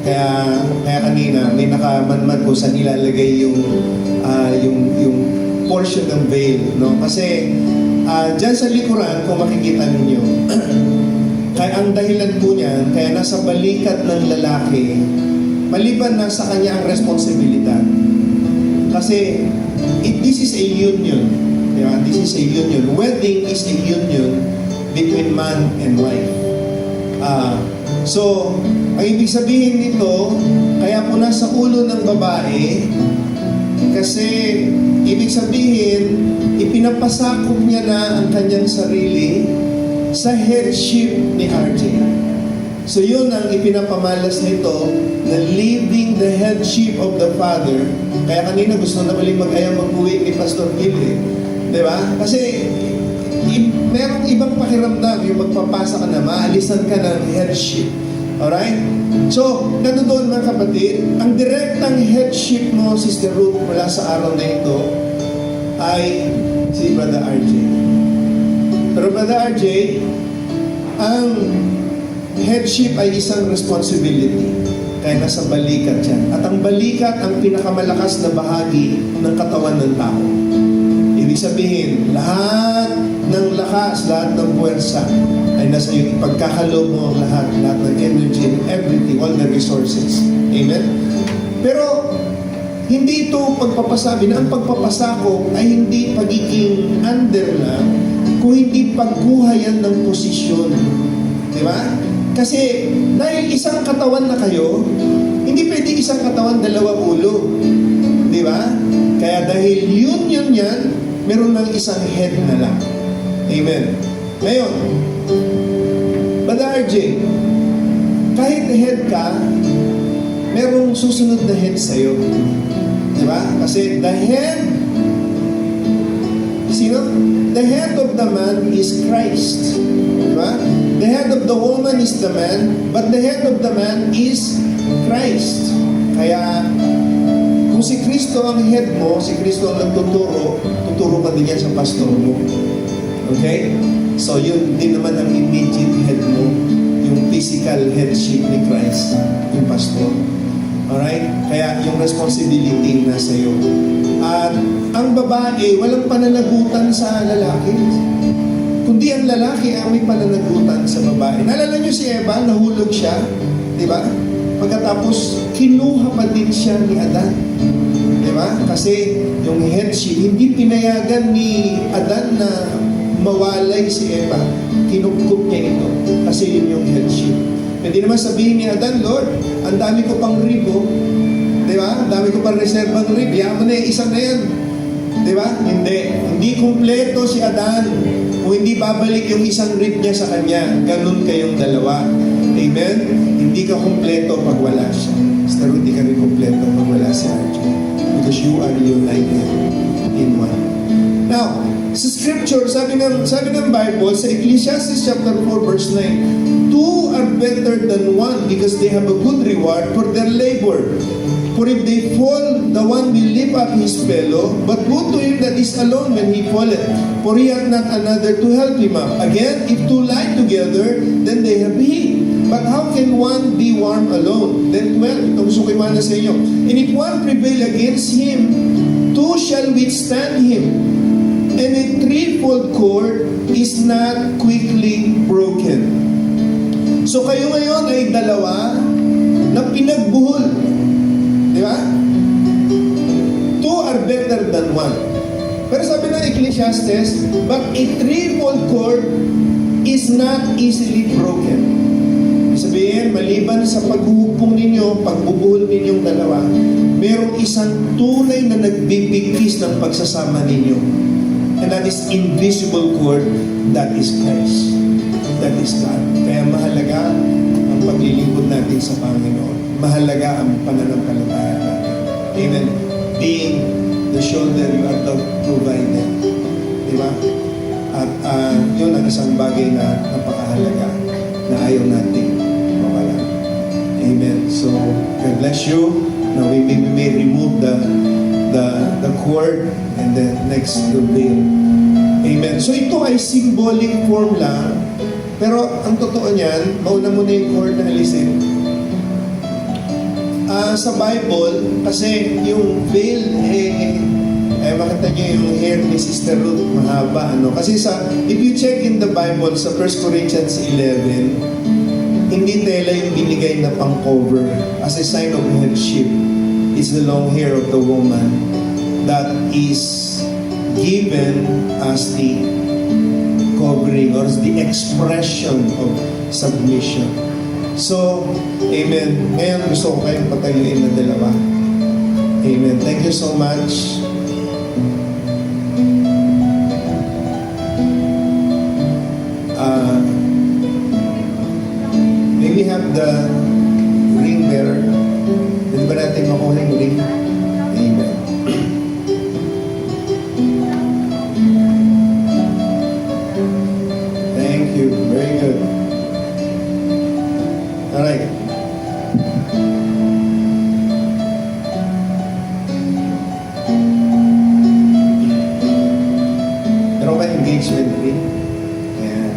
Kaya kanina may nakamanman ko saan ilalagay yung portion ng veil, no? Kasi diyan sa likuran, kung makikita ninyo, kaya ang dahilan po niyan, kaya nasa balikat ng lalaki, maliban na sa kanya ang responsibilidad. Kasi this is a union. Diba? This is a union. Wedding is a union between man and wife. So, ang ibig sabihin nito, kaya po nasa ulo ng babae, kasi ibig sabihin, ipinapasakop niya na ang kanyang sarili sa headship ni RJ. So yun ang ipinapamalas nito, na leaving the headship of the father. Kaya kanina gusto na maling mag-ayaw mag-uwi ni Pastor Gil, diba? Kasi merong ibang pakiramdam yung magpapasa ka na, maalisan ka ng headship. Alright? So, nandoon mga kapatid, ang direktang headship mo, Sister Ruth, mula sa araw na ito, ay si Brother RJ. Pero Brother RJ, ang headship ay isang responsibility. Kaya nasa balikat yan. At ang balikat ang pinakamalakas na bahagi ng katawan ng tao. Ibig sabihin, lahat ng lakas, lahat ng puwersa ay nasa iyo. Ipagkakaloob mo ang lahat ng energy and everything, all the resources. Amen? Pero, hindi ito pagpapasabi na ang pagpapasakop ay hindi pagiging under lang, kung hindi pagkuhayan ng posisyon. Di ba? Kasi, dahil isang katawan na kayo, hindi pwede isang katawan, dalawang ulo. Di ba? Kaya dahil union yan, meron ng isang head na lang. Amen. Ngayon, Brother RJ, kahit head ka, merong susunod na head sa'yo. Diba? Kasi the head, sino? The head of the man is Christ. Diba? The head of the woman is the man, but the head of the man is Christ. Kaya, kung si Kristo ang head mo, si Kristo ang nagtuturo, tuturo ka din yan sa pastor mo. Okay? So, yun din naman ang immediate head mo, yung physical headship ni Christ, yung pastor. Alright? Kaya yung responsibility na sa'yo. At ang babae, walang pananagutan sa lalaki. Kundi ang lalaki ang may pananagutan sa babae. Naalala niyo si Eva, nahulog siya, di ba? Pagkatapos, kinuha pa din siya ni Adan. Di ba? Kasi yung headship, hindi pinayagan ni Adan na mawalay si Eva. Kinupkup niya ito. Kasi yun yung headship. Pwede naman sabihin ni Adan, Lord, ang dami ko pang rib, oh. Di ba? Ang dami ko pang reservang rib. Yaman na isa na yan. Di ba? Hindi. Hindi kumpleto si Adan. Kung hindi babalik yung isang rib niya sa kanya. Ganun kayong dalawa. Amen? Hindi ka kumpleto pag wala siya. Pero hindi ka rin kumpleto pag wala si Archie. Because you are united in one. Now, sa scripture, sabi ng Bible, sa Ecclesiastes chapter 4 verse 9, two are better than one because they have a good reward for their labor. For if they fall, the one will lift up his fellow, but woe to him that is alone when he falleth, for he hath not another to help him up. Again, if two lie together, then they have heat. But how can one be warm alone? Then 12, ito gusto ko imana sa inyo. And if one prevail against him, two shall withstand him. And a threefold cord is not quickly broken. So kayo ngayon ay dalawa na pinagbuhol. Di ba? Two are better than one. Pero sabi ng Ecclesiastes, but a threefold cord is not easily broken. Sabihin, maliban sa paghuhupong ninyo, pagbubuhol ninyong dalawa, mayroong isang tunay na nagbibigkis ng pagsasama ninyo. And that is invisible cord, that is Christ. That is God. Kaya mahalaga ang paglilingkod natin sa Panginoon. Mahalaga ang pananampalataya natin. Amen. Being the shoulder you are the provider. Diba? At yun ang isang bagay na napakahalaga na ayaw natin mawala. Amen. So, God bless you. Now we may remove the cord and then next the veil. Amen. So ito ay symbolic form lang. Pero ang totoo niyan, mauna mo na yung cord na alisin. Sa Bible, kasi yung veil, makita niyo yung hair ni Sister Ruth, mahaba, ano. Kasi if you check in the Bible, sa 1 Corinthians 11, hindi tela yung binigay na pang-cover as a sign of headship. It's the long hair of the woman that is given as the covering or as the expression of submission. So, amen. Ngayon gusto ko kayong patayuin na dalawa. Amen. Thank you so much. May we have the ring bearer? Pwede ba natin makuha yung ring? Amen. Thank you. Very good. Alright. Meron ba engagement ring? Yeah.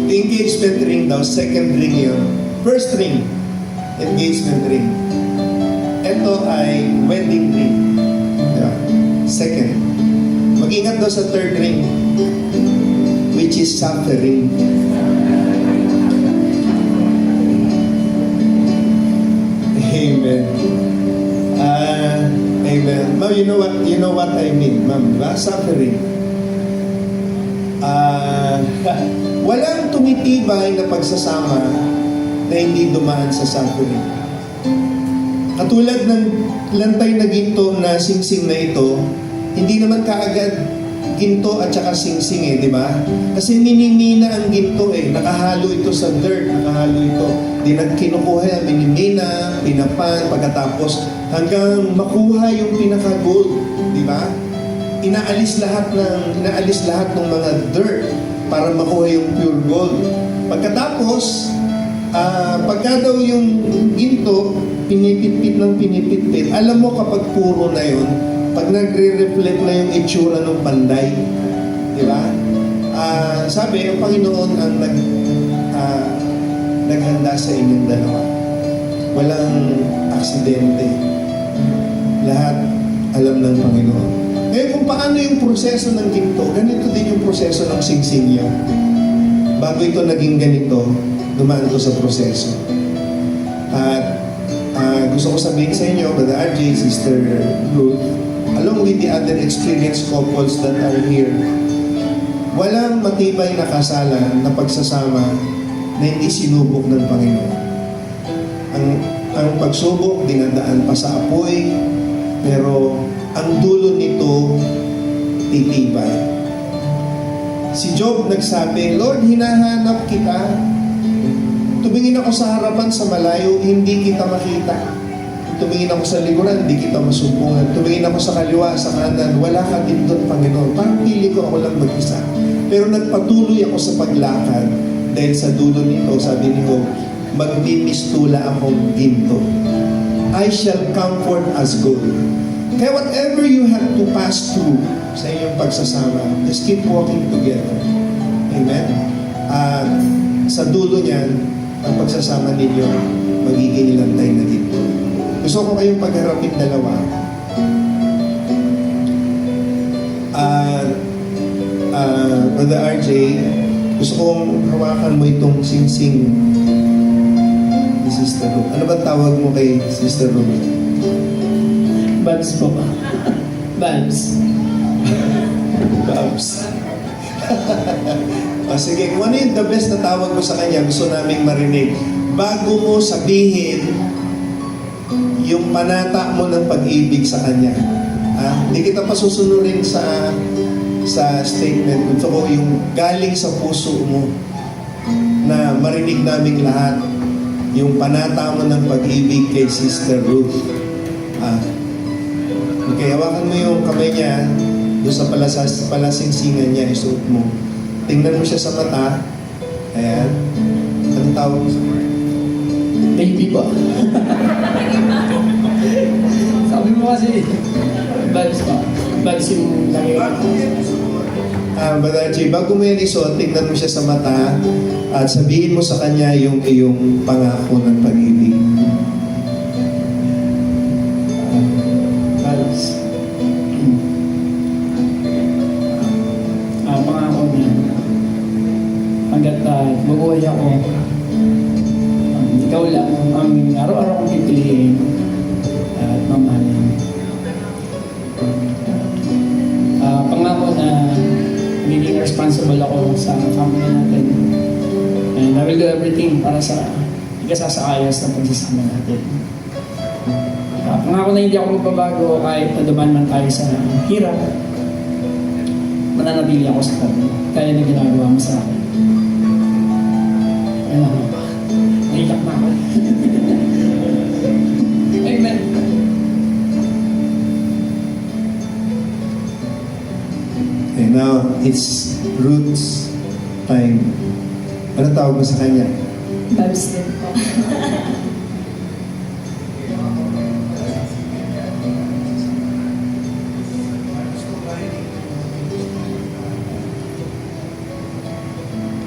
The engagement ring daw, second ring yun. First ring, engagement ring. Ito ay wedding ring. Yeah. Second. Mag-ingat daw sa third ring, which is suffering. Amen. Amen. Ma'am, you know what I mean, ma'am, diba? Suffering. Walang tumitibay na pagsasama na hindi dumaan sa suffering. Katulad ng lantay na ginto na singsing na ito, hindi naman kaagad ginto at saka singsing di ba? Kasi minimina ang ginto nakahalo ito sa dirt, nakahalo ito. Di nagkinukuha, minimina, pinapan, pagkatapos hanggang makuha yung pinaka-gold, di ba? Inaalis lahat ng mga dirt para makuha yung pure gold. Pagkatapos, pagka daw yung ginto, pinipit. Alam mo kapag puro na yun, pag nagre-reflect na yung itsura ng panday, di ba? Sabi, ang Panginoon ang naghanda sa inyong dalawa. Walang aksidente. Lahat alam ng Panginoon. Ngayon kung paano yung proseso ng ginto, ganito din yung proseso ng singsing niyo. Bago ito naging ganito, dumaan ko sa proseso. At gusto ko sabihin sa inyo, Brother RJ, Sister Ruth, along with the other experienced couples that are here, walang matibay na kasalan na pagsasama na hindi sinubok ng Panginoon. Ang pagsubok, dinadaan pa sa apoy, pero ang dulo nito, titibay. Si Job nagsabi, Lord, hinahanap kita. Tumingin ako sa harapan sa malayo, hindi kita makita. Tumingin ako sa likuran, hindi kita masumpungan. Tumingin ako sa kaliwa, sa kanan, wala ka din doon, Panginoon. Parang pili ko ako lang mag-isa. Pero nagpatuloy ako sa paglakad dahil sa dulo nito, sabi ni Job, magmimistula akong ginto. I shall come forth as gold. Kaya whatever you have to pass through sa inyong pagsasama, just keep walking together. Amen? At sa dulo niyan, ang pagsasama ninyo, magiging lantay na ginto. Gusto ko kayong pagharapin dalawa. Brother RJ, gusto kong hawakan mo itong singsing ni Sister Ruth. Ano ba tawag mo kay Sister Ruth? Babs po ba? Babs. Babs. Sige, kung ano yung the best na tawag mo sa kanya, gusto naming marinig. Bago mo sabihin yung panata mo ng pag-ibig sa kanya. Hindi kita pa susunurin sa statement. Gusto ko yung galing sa puso mo na marinig naming lahat yung panata mo ng pag-ibig kay Sister Ruth. Okay, hawakan mo yung kamay niya doon sa palasingsingan niya, isuot mo. Tingnan mo siya sa mata. Ayan. Anong tawag mo sa word? Baby ba? Sabi mo kasi, Babs pa. Babs yung lagi. Brother Jay, bago mo yan isuot, tingnan mo siya sa mata at sabihin mo sa kanya yung iyong pangako ng pag-ibig. Babs. Pangako niya. Hanggat mabuhay ako, ikaw lang ang araw-araw kong pipiliin at mamahalin. Pangako na magiging responsible ako sa family natin. And I will do everything para sa ikasasakayos ng pagsasama natin. Pangako na hindi ako magbabago kahit naduman man tayo sa hirap. Mananatili ako sa kanya. Kaya na ginagawa mo sa akin. Alam mo ba? Naiyak na ako. Amen. Okay, now, it's Ruth's time. Ano tawag mo sa kanya? Babs din po.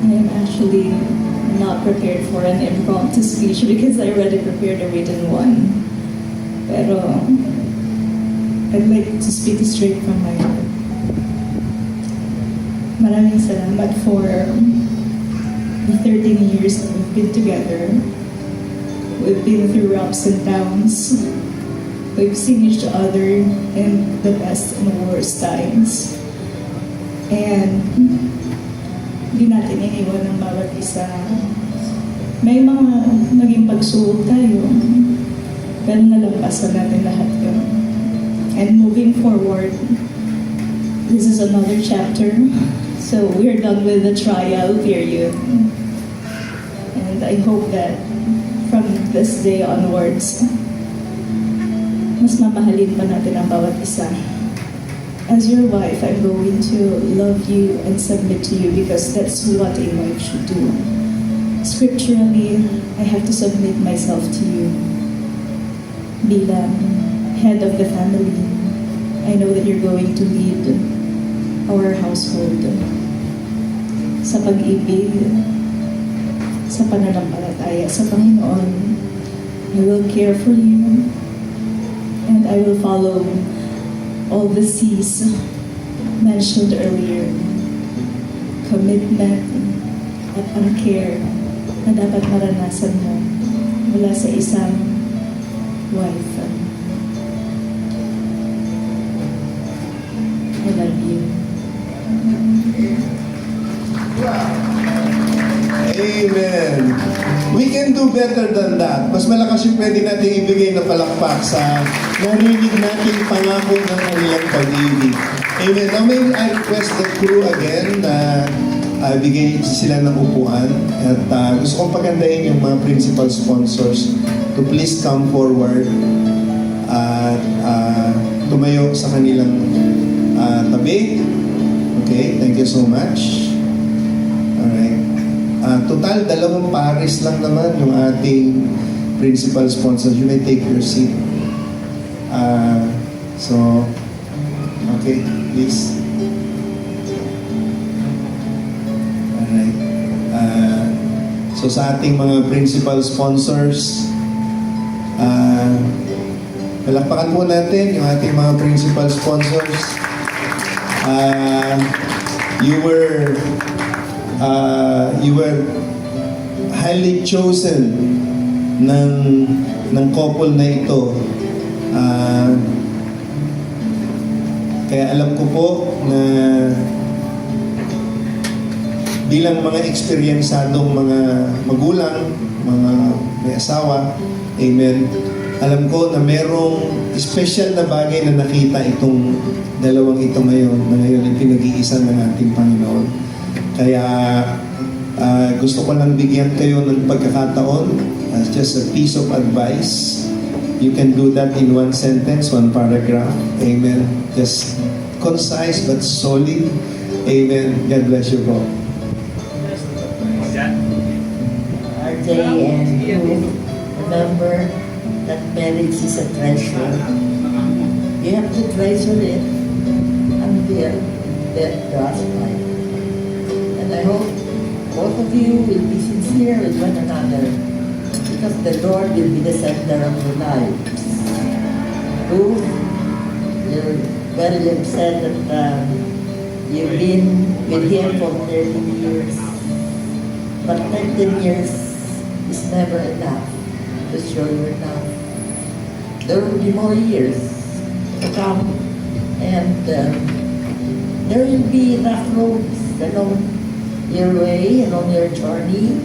I'm actually not prepared for an impromptu speech because I already prepared a written one. Pero I'd like to speak straight from my heart. Maraming salamat for the 13 years that we've been together. We've been through ups and downs. We've seen each other in the best and worst times. And hindi natin iniwan ng bawat isa. May mga naging pagsubok tayo. Pero nalampasan natin lahat yun. And moving forward, this is another chapter. So we're done with the trial period. And I hope that from this day onwards, mas mamahalin pa natin ang bawat isa. As your wife, I'm going to love you and submit to you because that's what a wife should do. Scripturally, I have to submit myself to you. Bilang head of the family, I know that you're going to lead our household sa pag-ibig, sa pananampalataya sa Panginoon. I will care for you and I will follow all the C's mentioned earlier. Commitment at ang care na dapat maranasan mo mula sa isang wife. I love you. Amen. We can do better than that. Mas malakas yung pwede natin ibigay na palakpak sa narinig nating pangako ng kanilang pag-ibig. Amen. Now may I request the crew again na bigay sila ng upuan. At gusto kong pagandahin yung mga principal sponsors to please come forward at tumayo sa kanilang tabi. Okay, thank you so much. Alright. Total, 2 pares lang naman yung ating principal sponsors. You may take your seat. Okay, please. Alright. So sa ating mga principal sponsors, palakpakan po natin yung ating mga principal sponsors. You were highly chosen ng couple na ito. Kaya alam ko po na bilang mga eksperyensadong mga magulang, mga may asawa, amen, alam ko na merong special na bagay na nakita itong dalawang ito ngayon, na ngayon ay pinag-iisa ng ating Panginoon. Kaya gusto ko lang bigyan kayo ng pagkakataon as just a piece of advice. You can do that in 1 sentence, 1 paragraph. Amen. Just concise but solid. Amen. God bless you po. RJ and you remember that marriage is a treasure. You have to treasure it until death does part. And I hope both of you will be sincere with one another because the Lord will be the center of your lives. Ruth, you've said that you've been with Him for 30 years. But 13 years is never enough to show your love. There will be more years to come, and there will be rough roads along your way and on your journey.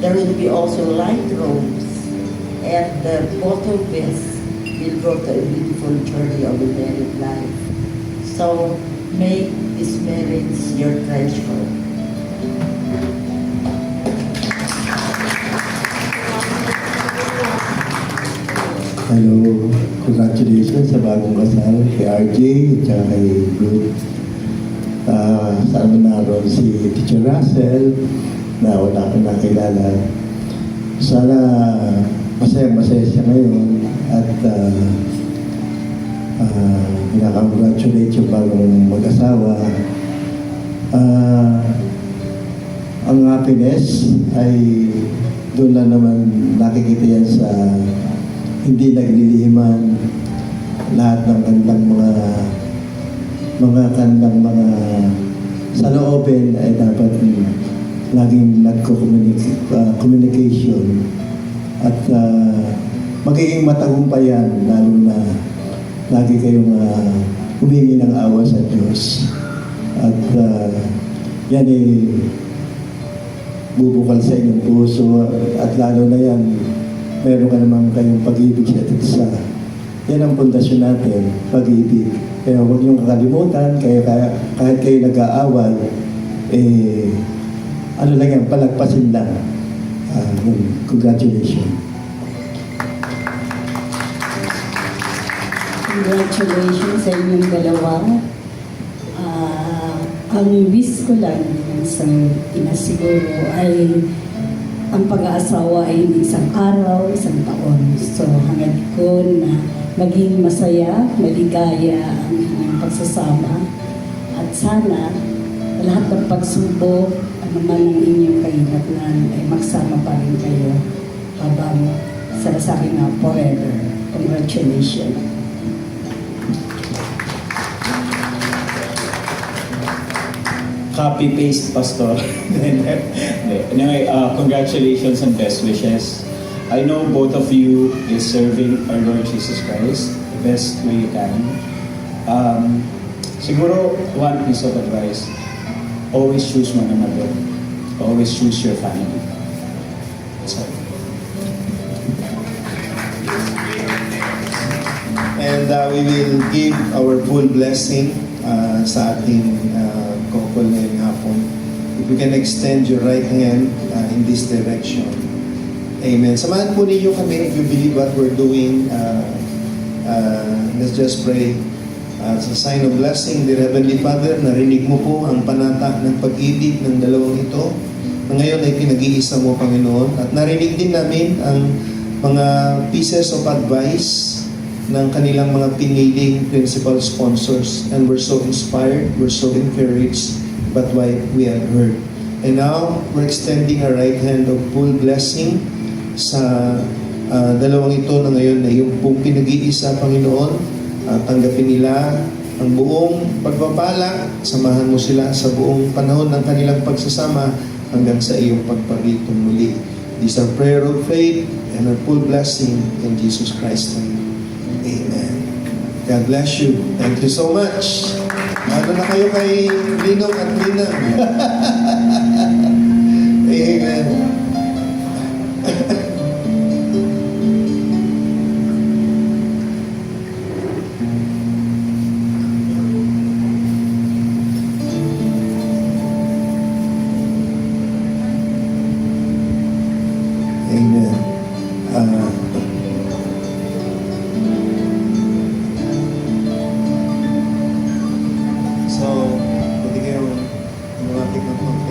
There will be also light roads, and both of us will go to a beautiful journey of a married life. So make this marriage your treasure. Hello, congratulations sa bagong kasal kay RJ at saka kay Ruth. Saan naroon si Teacher Russell na wala ko nakilala. Sana masaya siya ngayon at pinaka-congratulate yung bagong mag-asawa. Ang happiness ay doon na naman nakikita yan sa hindi naglilihiman lahat ng kanilang mga saloobin ay dapat laging communication at magiging matagumpayan lalo na lagi kayong humingi ng awa sa Diyos at yan bubukal sa inyong puso at lalo na yan meron ka naman kayong pag-ibig sa isa't isa. Yan ang pundasyon natin, pag-ibig. Kaya huwag niyong kakalimutan, kahit kayo nag-aaway, ano lang yan, palagpasin lang. Congratulations. Congratulations sa inyong dalawa. Ang wish ko lang sa ina siguro ay ang pag-aasawa ay hindi isang araw, isang taon. So hangad ko na maging masaya, maligaya ang inyong pagsasama. At sana lahat ng pagsubok, ano man ang inyong kahinatnan, ay magsama pa rin kayo habang sasabi nga forever. Congratulations. Copy-paste, Pastor. Anyway, congratulations and best wishes. I know both of you is serving our Lord Jesus Christ the best way you can. Siguro, one piece of advice, always choose one another. Always choose your family. That's all. And we will give our full blessing sa ating couple ngayong hapon. If you can extend your right hand in this direction. Amen. Samahan po ninyo kami if you believe what we're doing. Let's just pray. As a sign of blessing, dear Heavenly Father, narinig mo po ang panata ng pag-ibig ng dalawang ito na ngayon ay pinag-iisa mo, Panginoon. At narinig din namin ang mga pieces of advice ng kanilang mga piniling principal sponsors, and we're so inspired, we're so encouraged by what we have heard. And now, we're extending our right hand of full blessing sa dalawang ito na ngayon na yung pong pinag-iisa, Panginoon. Tanggapin nila ang buong pagpapala, samahan mo sila sa buong panahon ng kanilang pagsasama hanggang sa iyong pagparitong muli. This is our prayer of faith and our full blessing in Jesus Christ's name. Amen. God bless you. Thank you so much. Ano na kayo kay Linong at Lina? Amen. Amen. So, pwede kayo lumapit ng konti.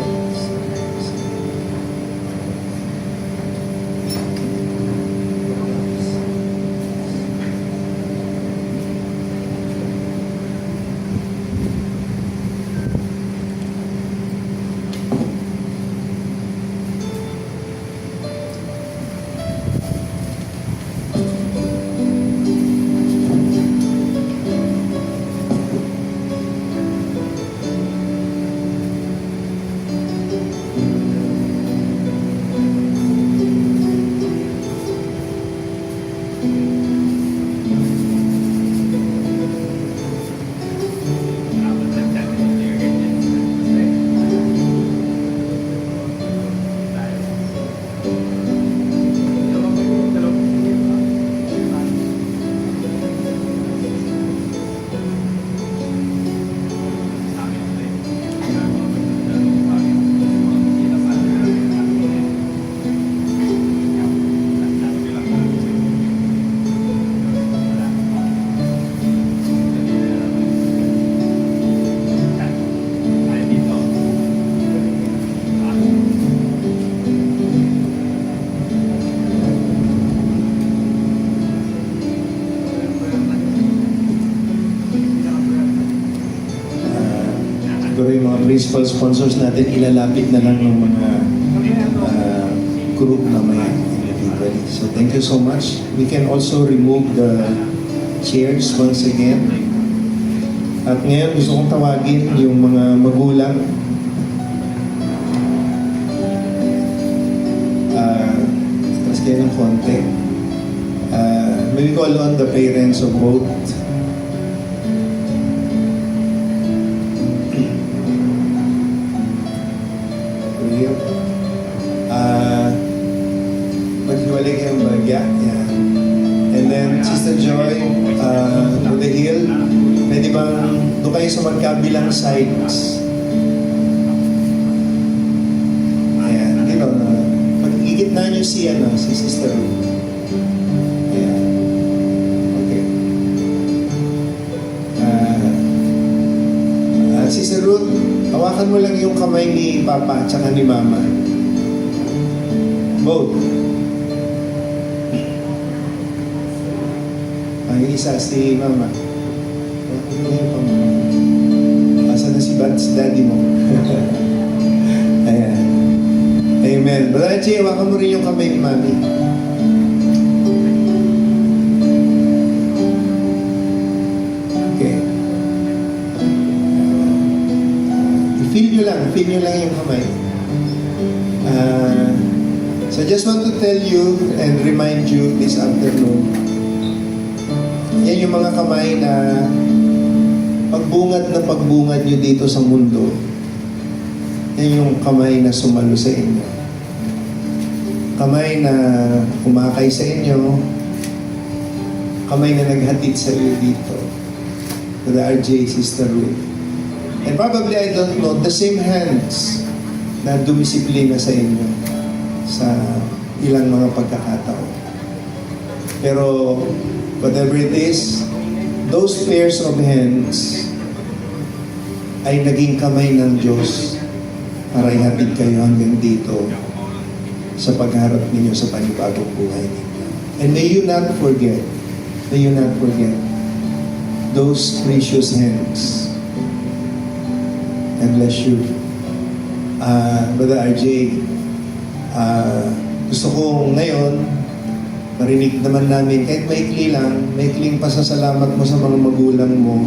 Siguro yung mga principal sponsors natin, ilalapit na lang ng mga group na may individually. So thank you so much. We can also remove the chairs once again. At ngayon gusto kong tawagin yung mga magulang. Tapos kayo ng konti. May we call on the parents of both. Maghiwalay kayong Yeah, yeah. And then, Sister Joy, Brother Hill, pwede bang doon kayo sa magkabilang sides? Ayan, you know, pag-igitnaan niyo si Sister Ruth. Ayan. Okay. Sister Ruth, hawakan mo lang yung kamay ni Papa at saka ni Mama. Both. Yung isa si Mama. Asa na si Daddy mo? Ayan. Amen. Brother Jay, hawakan mo rin yung kamay ni Mami. Okay. Feel nyo lang yung kamay. So I just want to tell you and remind you this afternoon, yan yung mga kamay na pagbungad nyo dito sa mundo. Yan yung kamay na sumalo sa inyo. Kamay na kumakay sa inyo. Kamay na naghatid sa iyo dito. To the RJ, Sister Ruth. And probably, I don't know, the same hands na dumisiplina sa inyo sa ilang mga pagkakataon. Pero, whatever it is, those pairs of hands ay naging kamay ng Diyos para ihatid kayo hanggang dito sa pagharap ninyo sa panibagong buhay ninyo. And may you not forget those precious hands. God bless you. Brother RJ, gusto ko ngayon marinig naman namin, kahit maikling pasasalamat mo sa mga magulang mo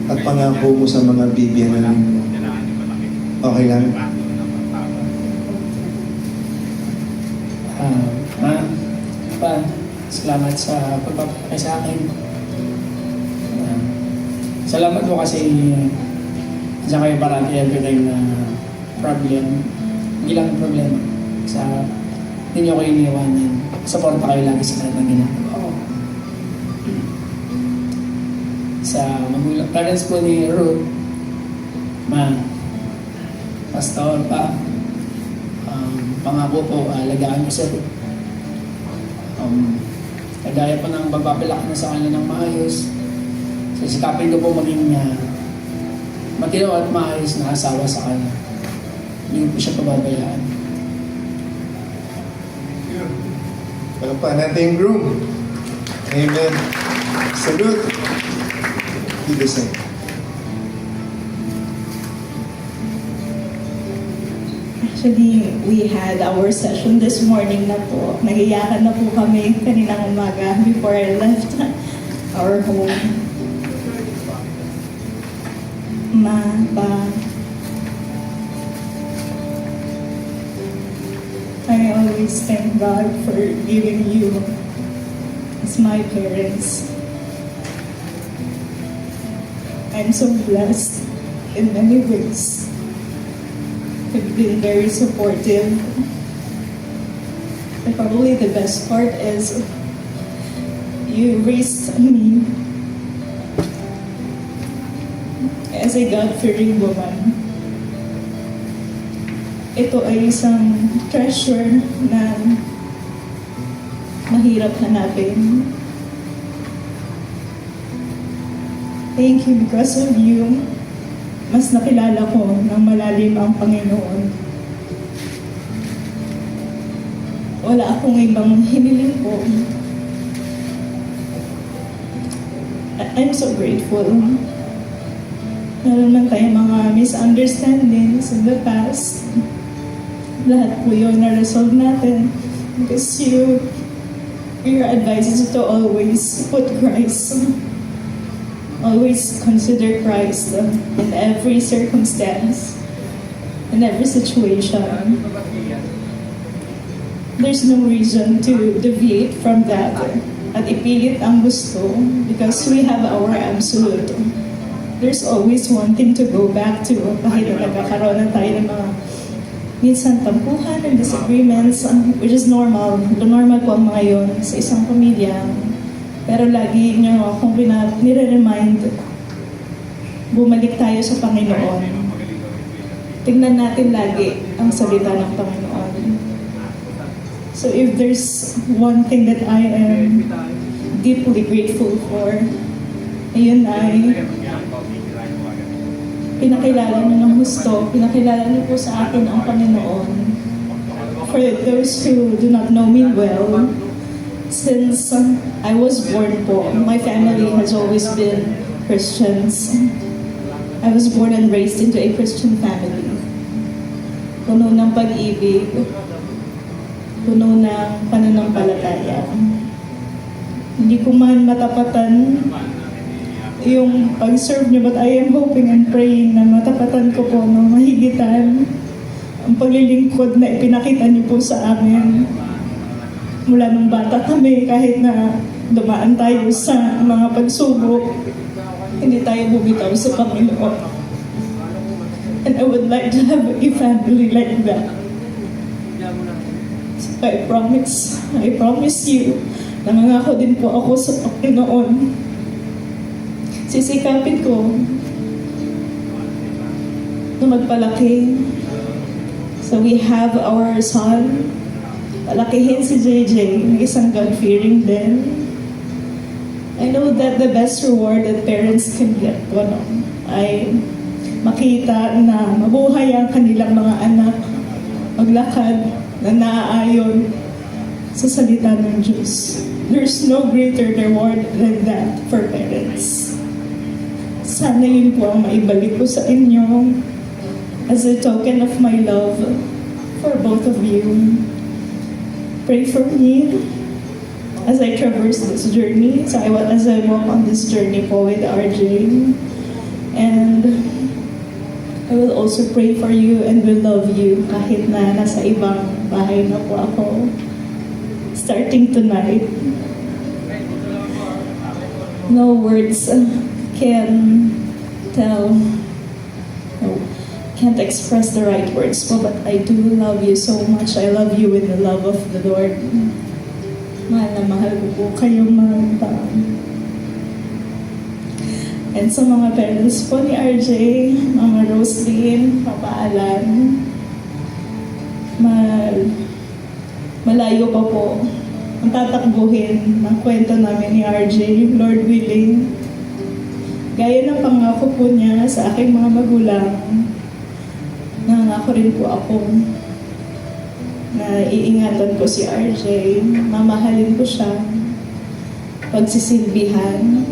at pangako mo sa mga bibiyanan mo. Okay lang? Salamat sa pagpapakay sa akin. Salamat po kasi sa kayo parati every time na problem, hindi lang problema. Sa hindi nyo ko iniwanan. Suporta kayo lagi sa lahat ng ginagawa ko. Sa magulang, parents po ni Ruth, pastor pa, pangako po, alagaan ko sa Ruth. Kagaya pa ng pagpapalaki na sa kanya ng maayos. So, sikapin ko po maging matinaw at maayos na asawa sa kanya. Hindi po siya pababayaan. Palakpakan natin yung groom. Amen. Salute. Do the same. Actually, we had our session this morning na po. Nagiyakan na po kami kaninang umaga before I left our home. I always thank God for giving you as my parents. I'm so blessed in many ways. You've been very supportive. And probably the best part is you raised me as a God-fearing woman. Ito ay isang treasure na mahirap hanapin. Thank you, because of you, mas nakilala ko ng malalim ang Panginoon. Wala akong ibang hiniling po. I'm so grateful. Meron man tayong mga misunderstandings in the past. Lahat po yun na-resolve natin because your advice is to always put Christ. Always consider Christ in every circumstance, in every situation. There's no reason to deviate from that at ipilit ang gusto because we have our absolute. There's always one thing to go back to kahit na nagkakaroon na tayo ng mga minsan tampuhan and disagreements, which is normal. Normal po ang mga yun sa isang pamilya. Pero lagi nyo akong nire-remind, bumalik tayo sa Panginoon. Tingnan natin lagi ang salita ng Panginoon. So if there's one thing that I am deeply grateful for, ayun ay pinakilala niyo ng husto, pinakilala niyo po sa akin ang Panginoon. For those who do not know me well, since I was born po, my family has always been Christians. I was born and raised into a Christian family. Puno ng pag-ibig, puno ng pananampalataya. Hindi ko man matapatan yung pag-serve niyo, but I am hoping and praying na matapatan ko po ng mahigitan ang paglilingkod na ipinakita niyo po sa amin. Mula nung bata kami, kahit na dumaan tayo sa mga pagsubok, hindi tayo bumitaw sa Panginoon. And I would like to have a family like that. So I promise you, nangangako din po ako sa Panginoon. Sisikapin ko na magpalaki. So we have our son. Palakihin si JJ, isang God-fearing din. I know that the best reward that parents can get po, no, ay makita na mabuhay ang kanilang mga anak, maglakad na naaayon sa salita ng Diyos. There's no greater reward than that for parents. Sana yun po ang maibalik ko sa inyo as a token of my love for both of you. Pray for me as I traverse this journey, as I walk on this journey po with RJ. And I will also pray for you and will love you kahit na nasa ibang bahay na po ako. Starting tonight, no words can tell, no, can't express the right words po, but I do love you so much. I love you with the love of the Lord. Mahal na mahal ko po kayo, mga taon. And sa mga parents po ni RJ, Mama Roslyn, Papa Alan, malayo pa po ang tatakbuhin ng kwento namin ni RJ, Lord willing. Gaya ng pangako po niya sa aking mga magulang, nangako rin po ako na iingatan ko si RJ, mamahalin ko siya, pagsisilbihan,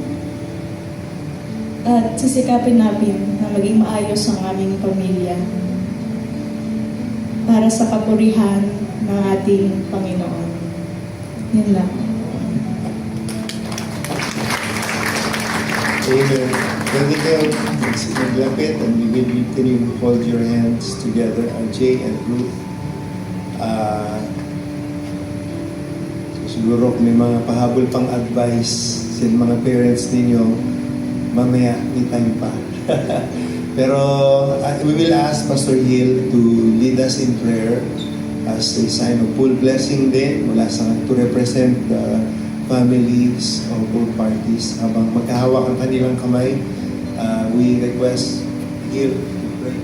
at sisikapin namin na maging maayos ang aming pamilya para sa kapurihan ng ating Panginoon. Yun lang. Amen. Pwede kayo maglapit and we will continue to hold your hands together, RJ and Ruth. Siguro kung may mga pahabol pang advice sa mga parents ninyo, mamaya may time pa. Pero we will ask Pastor Hill to lead us in prayer as a sign of full blessing din mula sa to represent the families of both parties. Habang magkahawak ang kanilang kamay, we request Hill to pray.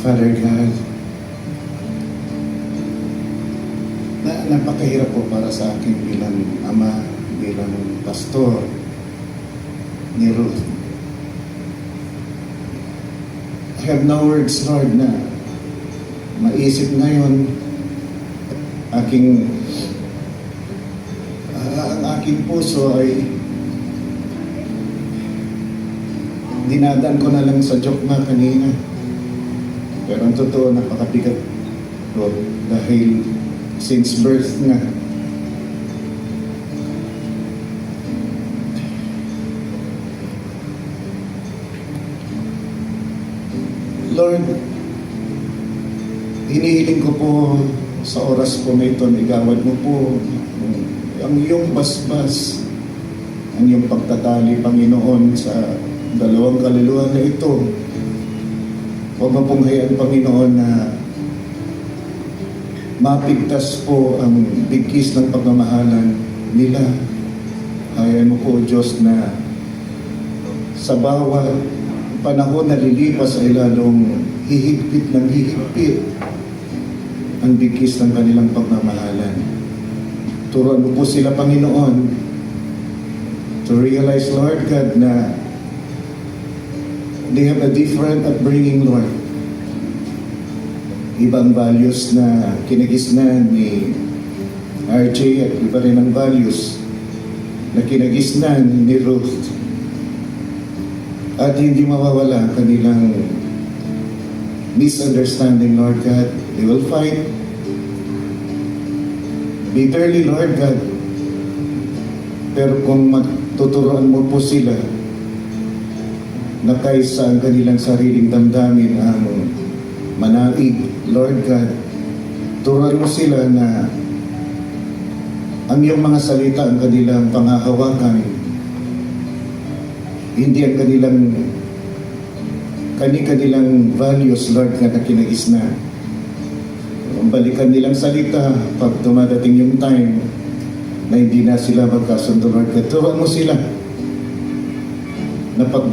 Father God, napakahirap po para sa akin bilang ama, bilang pastor ni Ruth. I have no words, Lord, na maisip ngayon ang aking puso ay dinadaan ko na lang sa joke na kanina. Pero ang totoo, napakabigat ko dahil since birth na. Lord, hinihiling ko po sa oras po na ito, naigawad mo po ang iyong basbas, ang iyong pagtatali, Panginoon, sa dalawang kaluluwa na ito. Huwag mo pong hayaan, Panginoon, na mapigtas po ang bigkis ng pagmamahalan nila. Hayaan mo po, Diyos, na sa bawat panahon na lilipas ay lalong hihigpit ng hihigpit ang bigkis ng kanilang pagmamahalan. Turuan mo po sila, Panginoon, to realize, Lord God, na they have a different upbringing, Lord. Ibang values na kinagisnan ni RJ at iba rin ang values na kinagisnan ni Ruth. At hindi mawawala ang kanilang misunderstanding, Lord God. They will fight bitterly, Lord God. Pero kung matuturuan mo po sila na kaysa ang kanilang sariling damdamin ang manaig, Lord God, turuan mo sila na ang iyong mga salita ang kanilang panghahawakan, hindi ang kanilang values, Lord God, na kinagisna. Ang balikan nilang salita pag dumadating yung time na hindi na sila magkasundo, Lord God. Turuan mo sila na pag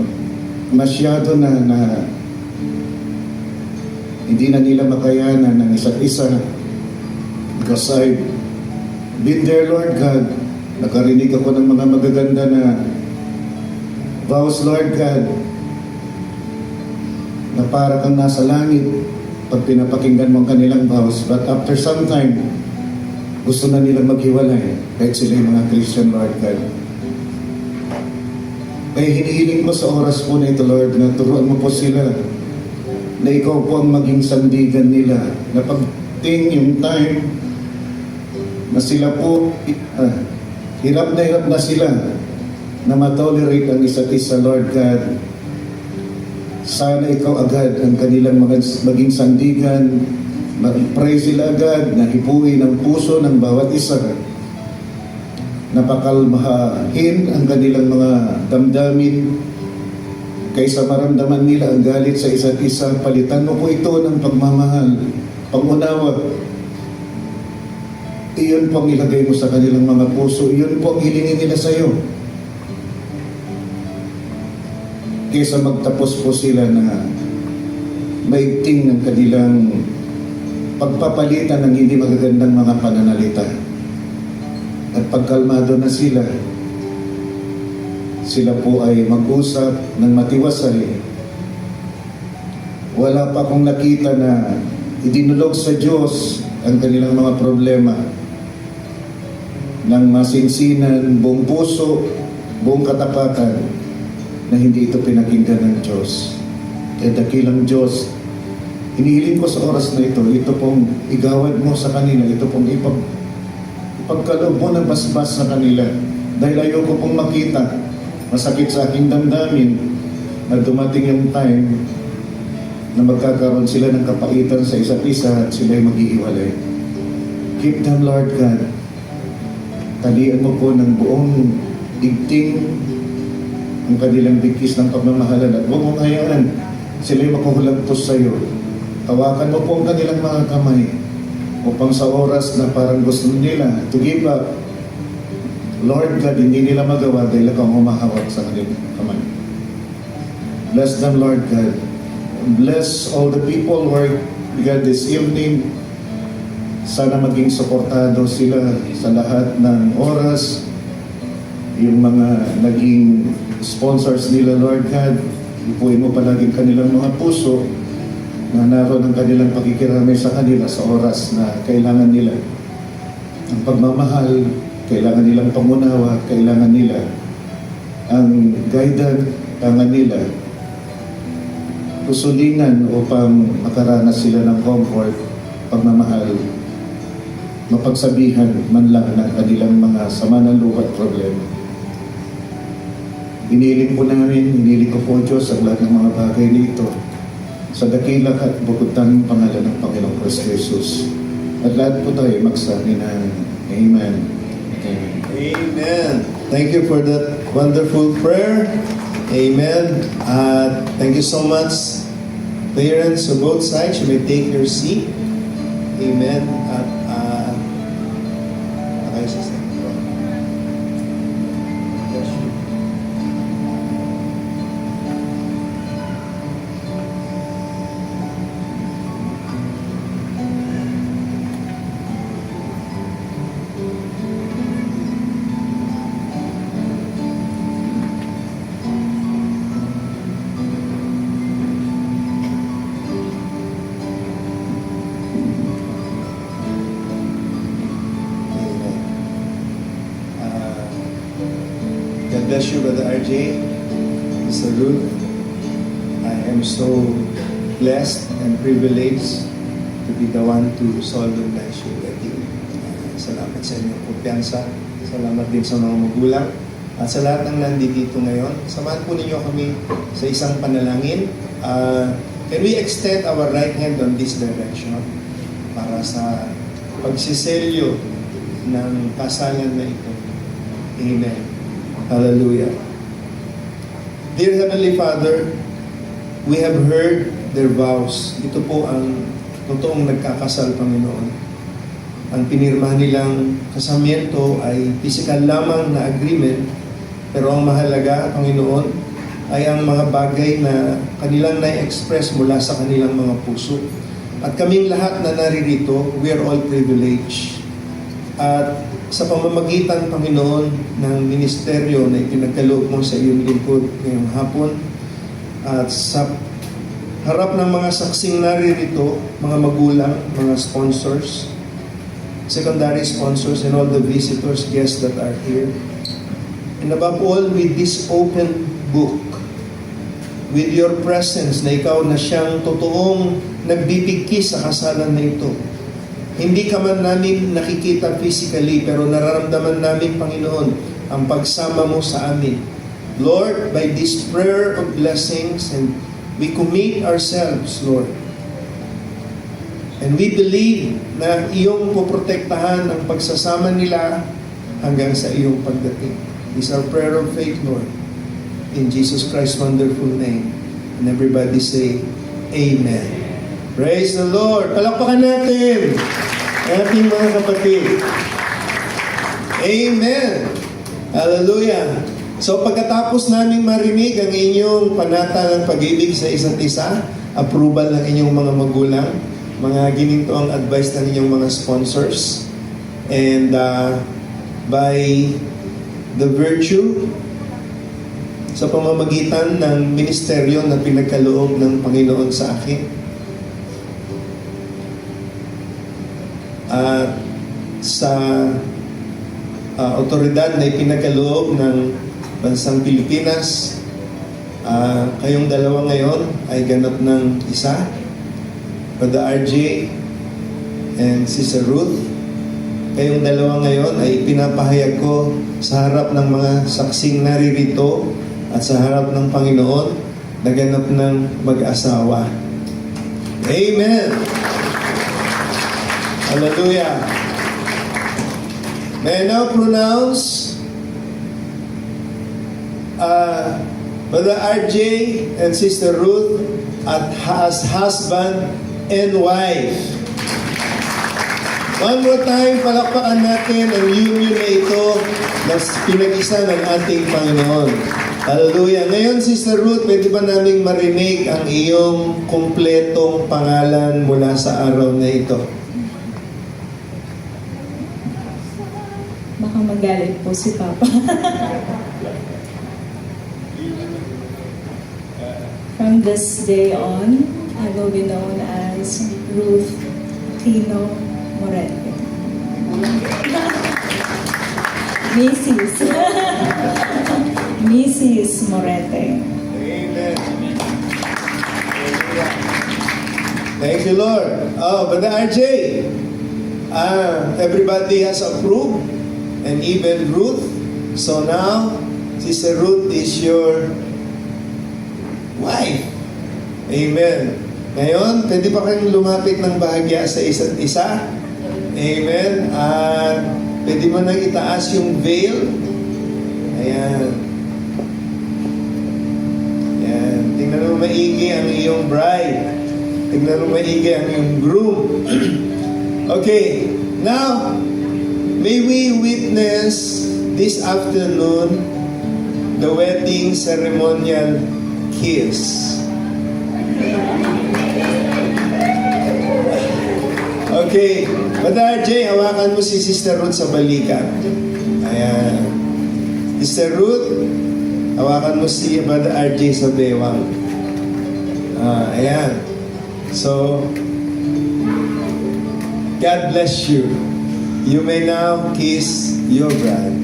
masyado na hindi na nila makayanan ng isa't isa, because I've been there, Lord God. Nakarinig ako ng mga magaganda na vows, Lord God, na para kang nasa langit pag pinapakinggan mo ang kanilang vows. But after some time, gusto na nilang maghiwalay kahit sila yung mga Christian, Lord God. Kaya hinihiling ko sa oras po na ito, Lord, na turuan mo po sila na ikaw po ang maging sandigan nila, na pagting yung time na sila po hirap na sila na matolerate ang isa't isa, Lord God. Sana ikaw agad ang kanilang maging sandigan, mag-pray sila agad, na hipuin ang puso ng bawat isa, napakalmahin ang kanilang mga damdamin, kaysa maramdaman nila ang galit sa isa't isa. Palitan mo po ito ng pagmamahal, pangunawa. Iyon po ang ilagay mo sa kanilang mga puso, iyon po ang hilingin nila sa iyo. Kaysa magtapos po sila na maigting ng kanilang pagpapalitan ng hindi magagandang mga pananalita. At pagkalmado na sila po ay mag-usap ng matiwasay. Wala pa akong nakita na idinulog sa Diyos ang kanilang mga problema ng masinsinan, buong puso, buong katapatan, na hindi ito pinakinggan ng Diyos. Kaya dakilang Diyos, hinihiling ko sa oras na ito pong igawad mo sa kanila, ito pong ipagkaloob mo ng basbas sa kanila. Dahil ayoko pong makita, masakit sa aking damdamin, na dumating yung time na magkakaroon sila ng kapaitan sa isa't isa at sila'y maghihiwalay. Keep them, Lord God. Talian mo po ng buong digting ang kanilang bigkis ng pagmamahalan, at huwag mong hayaan sila'y makuhulagtos sa iyo. Hawakan mo po ang kanilang mga kamay upang sa oras na parang gusto nila to give up, Lord God, hindi nila magawa dahil kang humahawak sa kanilang kamay. Bless them, Lord God. Bless all the people, Lord God, this evening. Sana maging suportado sila sa lahat ng oras. Yung mga naging sponsors nila, Lord God, ipuin mo palagi kanilang mga puso na naroon ang kanilang pakikiramay sa kanila sa oras na kailangan nila ang pagmamahal, kailangan nilang pangunawa, kailangan nila ang guidance, kailangan nila kusulingan upang makaranas sila ng comfort, pagmamahal, mapagsabihan man lang ng kanilang mga sama ng loob at problema. Iniling po namin, iniling ko po, Diyos, ang lahat ng mga bagay nito sa dakilang at bukod tanging pangalan ng Panginoong Kristo Jesus. At lahat po tayo magsabi ng Amen. Amen. Amen. Thank you for that wonderful prayer. Amen. Thank you so much, parents on both sides. You may take your seat. Amen. Okay, sister. Bless you. Amen. God bless you, Brother RJ. Mr. Ruth. I am so blessed and privileged to be the one to solemnize your wedding. Salamat sa inyong kumpiyansa. Salamat din sa mga magulang. At sa lahat ng nandito ngayon, samahan po ninyo kami sa isang panalangin. Can we extend our right hand on this direction para sa pagsiselyo ng kasalan na ito? Amen. Hallelujah. Dear Heavenly Father, we have heard their vows. Ito po ang totoong nagkakasal, Panginoon. Ang pinirmahan nilang kasamiento ay physical lamang na agreement, pero ang mahalaga, Panginoon, ay ang mga bagay na kanilang na-express mula sa kanilang mga puso. At kaming lahat na naririto, we are all privileged. At sa pamamagitan, Panginoon, ng ministeryo na ipinagkaloob mo sa iyong lingkod ngayong hapon, at sa harap ng mga saksing naririto, mga magulang, mga sponsors, secondary sponsors, and all the visitors, guests that are here, and above all, with this open book, with your presence na ikaw na siyang totoong nagbibigkis sa kasalan na ito. Hindi ka man namin nakikita physically, pero nararamdaman namin, Panginoon, ang pagsama mo sa amin. Lord, by this prayer of blessings, and we commit ourselves, Lord. And we believe na iyong poprotektahan ang pagsasama nila hanggang sa iyong pagdating. This is our prayer of faith, Lord. In Jesus Christ's wonderful name. And everybody say, Amen. Praise the Lord. Palakpakan natin ang ating mga kapatid. Amen. Hallelujah. So pagkatapos naming marinig ang inyong panata ng pag-ibig sa isa't isa, approval ng inyong mga magulang, mga gininto ang advice ng inyong mga sponsors, and by the virtue sa pamamagitan ng ministeryo na pinagkaloob ng Panginoon sa akin, at sa otoridad na ipinagkaloob ng bansang Pilipinas, kayong dalawa ngayon ay ganap ng isa, Brother RJ and Sister Ruth. Kayong dalawa ngayon ay pinapahayag ko sa harap ng mga saksing naririto at sa harap ng Panginoon na ganap ng mag-asawa. Amen! Hallelujah! May I now pronounce Brother RJ and Sister Ruth as husband and wife. One more time, palakpakan natin ang union na ito na pinag-isa ng ating Panginoon. Hallelujah. Ngayon, Sister Ruth, pwede ba naming marinig ang iyong kumpletong pangalan mula sa araw na ito? Baka magalit po si Papa. From this day on, I will be known as Ruth Tino Morete. Mrs. Mrs. Morete. Amen. Thank you, Lord. Oh, Brother RJ, everybody has approved, and even Ruth. So now, Sister Ruth is your wife. Amen. Ngayon, pwede pa kayong lumapit ng bahagya sa isa't isa Amen. At pwede mo nang itaas yung veil. Ayan. Ayan. Tingnan mo maigi ang iyong bride. Tingnan mo maigi ang iyong groom. Okay. Now, may we witness this afternoon the wedding ceremonial kiss. Okay. Brother RJ, hawakan mo si Sister Ruth sa balikat. Ayan. Sister Ruth, hawakan mo si Brother RJ sa bewang. Ayan. So, God bless you. You may now kiss your bride.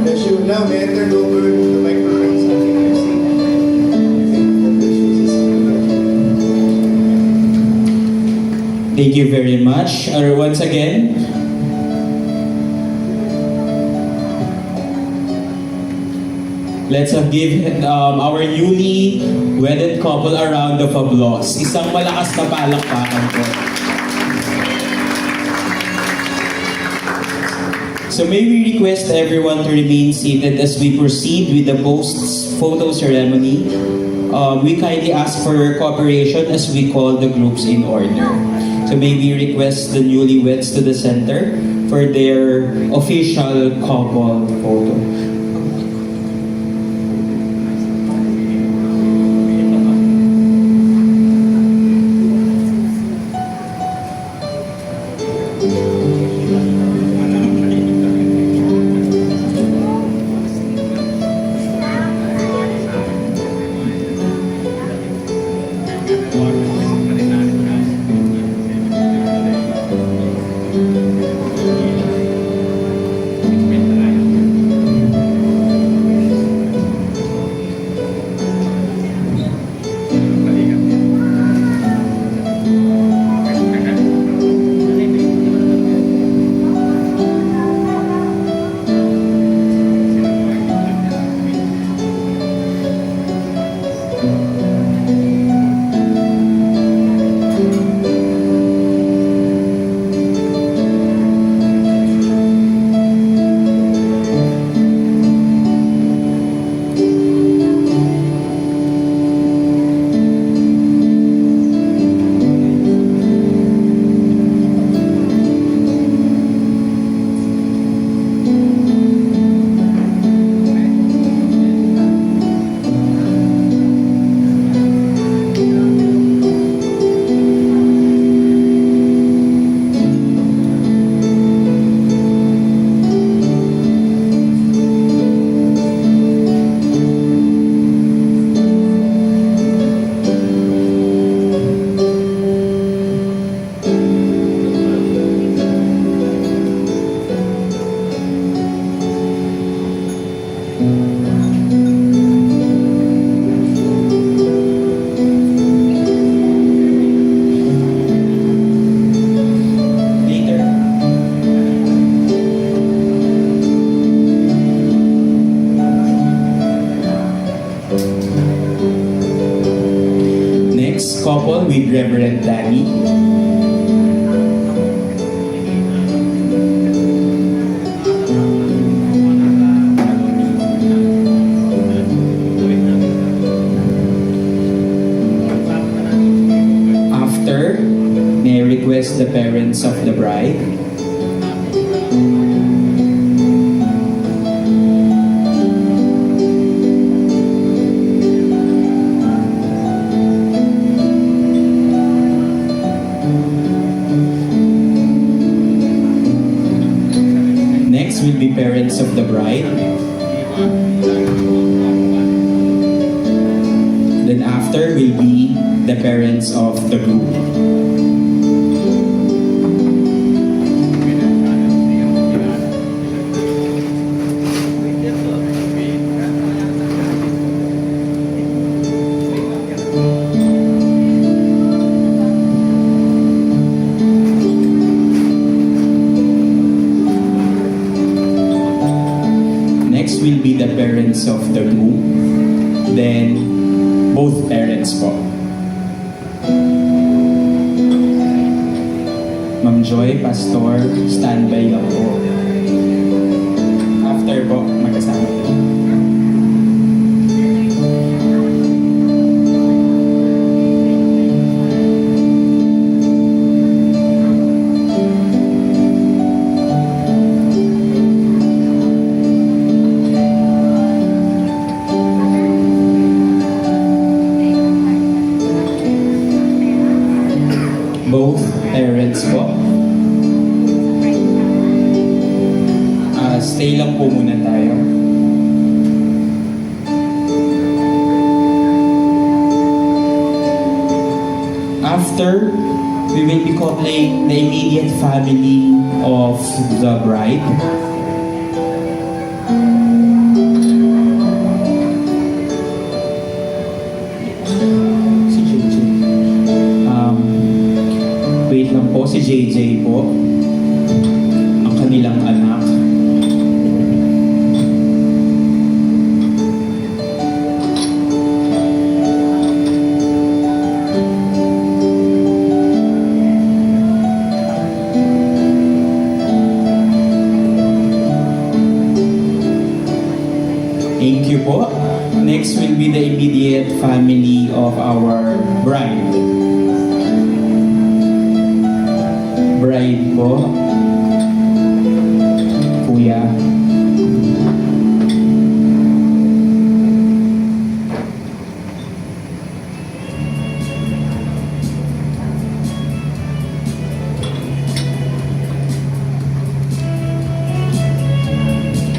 Bless you. Now, may I turn over the microphone sa Thank you very much. Once again, let's give our newly wedded couple a round of applause. Isang malakas na palakpakan po. So may we request everyone to remain seated as we proceed with the post-photo ceremony. We kindly ask for your cooperation as we call the groups in order. So may we request the newlyweds to the center for their official couple photo. Couple with Reverend Danny. After, may I request the parents of the bride. Will be parents of the bride. Then after will be the parents of the groom. parents of the groom. Then, both parents po. Ma'am Joy, Pastor, standby lang po. After po, magkasama po. Both parents po. Stay lang po muna tayo. After, we will be calling the immediate family of the bride. Si JJ. Wait lang po, si JJ po. Ang kanilang anak. Thank you po. Next will be the immediate family of our bride. Bride po. Kuya.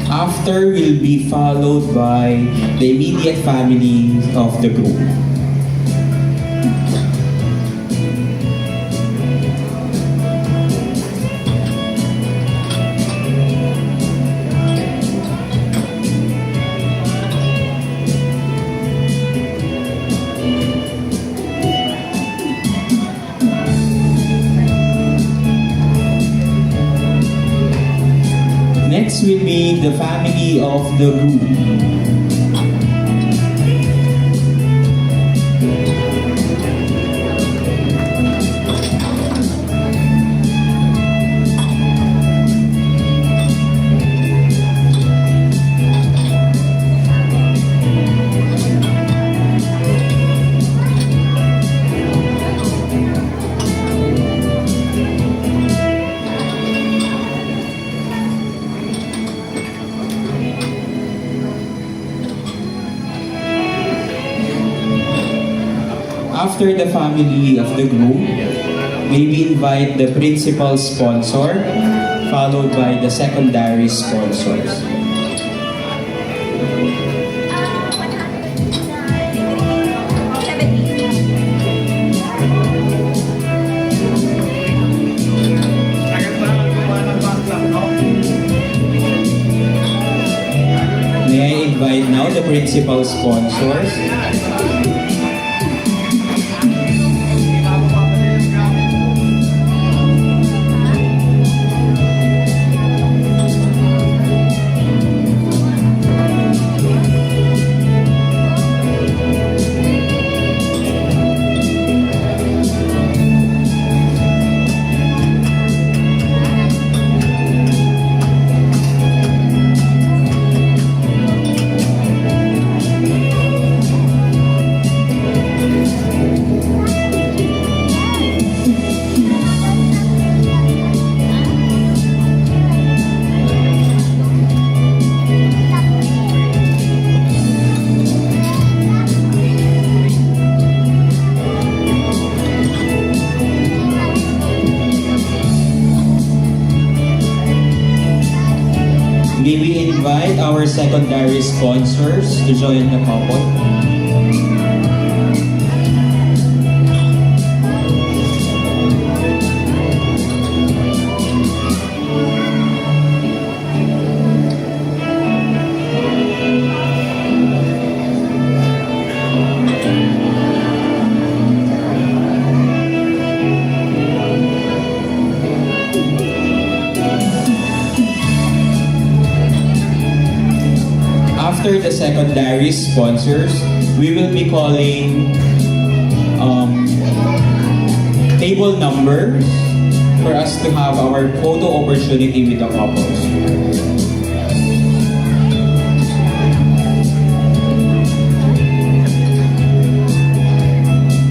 After will be followed by the immediate family of the groom. Next will be the family of the groom. After the family of the groom, may we invite the principal sponsor, followed by the secondary sponsors. May I invite now the principal sponsors. May we invite our secondary sponsors to join the couple? After the second Darius sponsors, we will be calling table number for us to have our photo opportunity with the couples.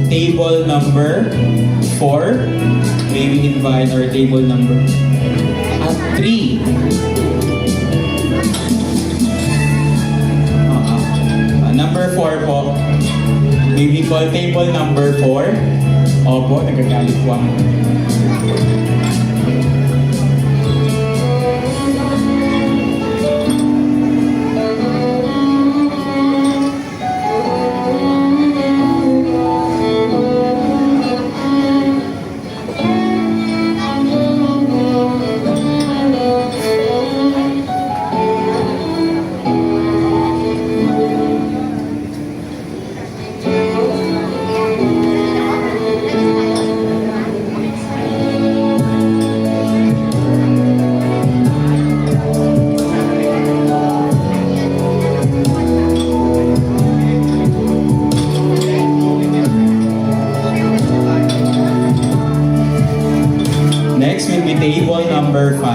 Table number 4. May we invite our table number 3. Number 4 po. May we call table number 4. Opo, nagagalit po ang... Next will be table number 5.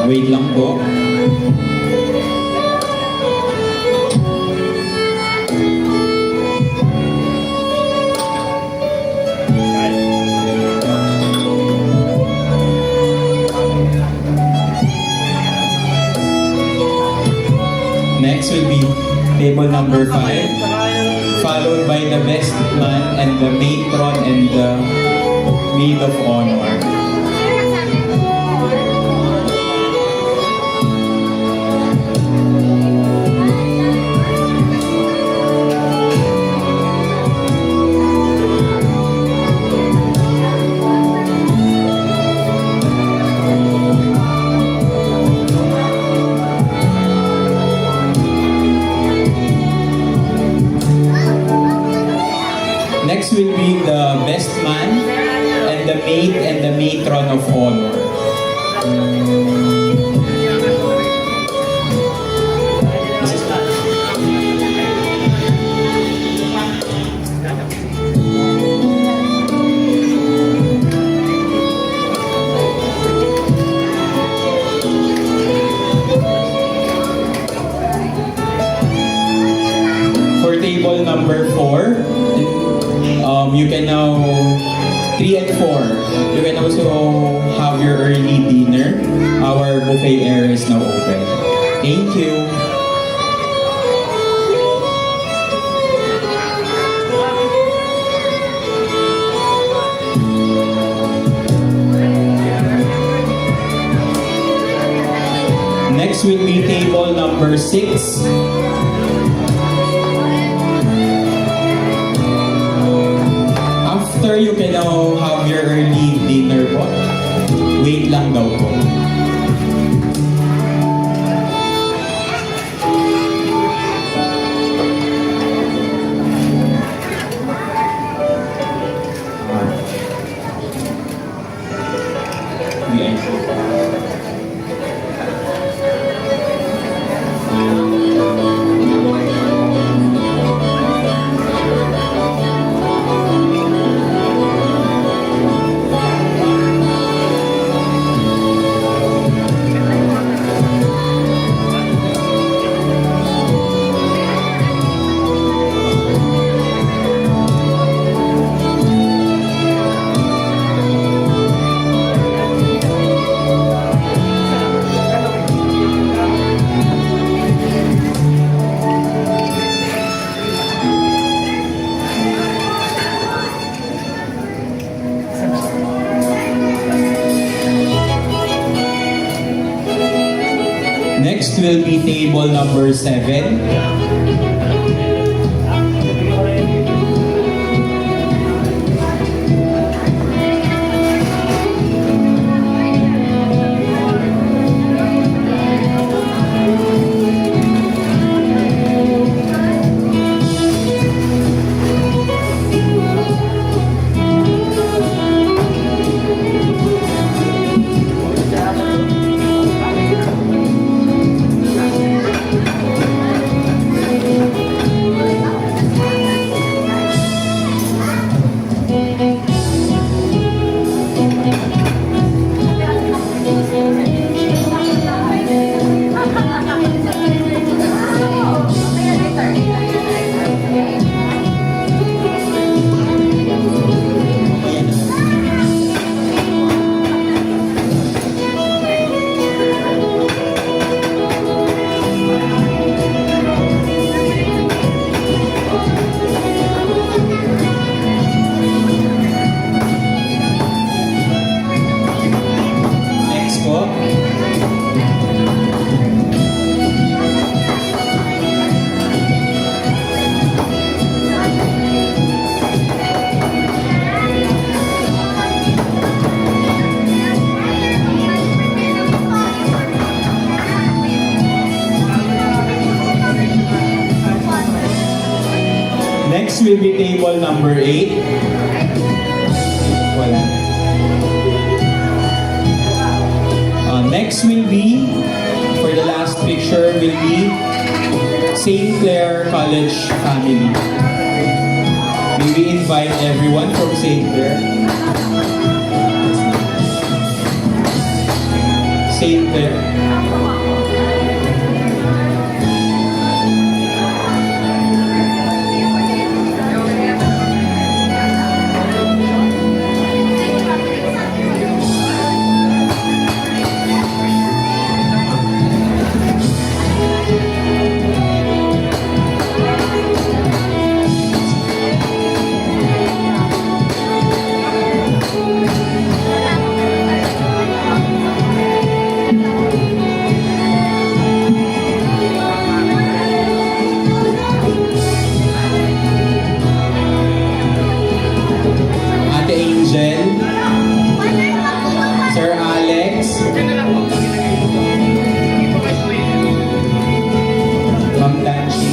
Wait lang po. Next will be table number 5, followed by the best man and the matron and the maid of honor. Next will be the best man and the maid and the matron of honor. This is for table number 4. You can now 3 and 4. You can also have your early dinner. Our buffet area is now open. Thank you. Next will be table number 6. After you can now have your early dinner po. Wait lang daw po. Next will be table number 7. number 8. Wala. Next will be, for the last picture, will be St. Clair College family. May we invite everyone from St. Clair? St. Clair. Ate Angel, Sir Alex, Ma'am Blanchi,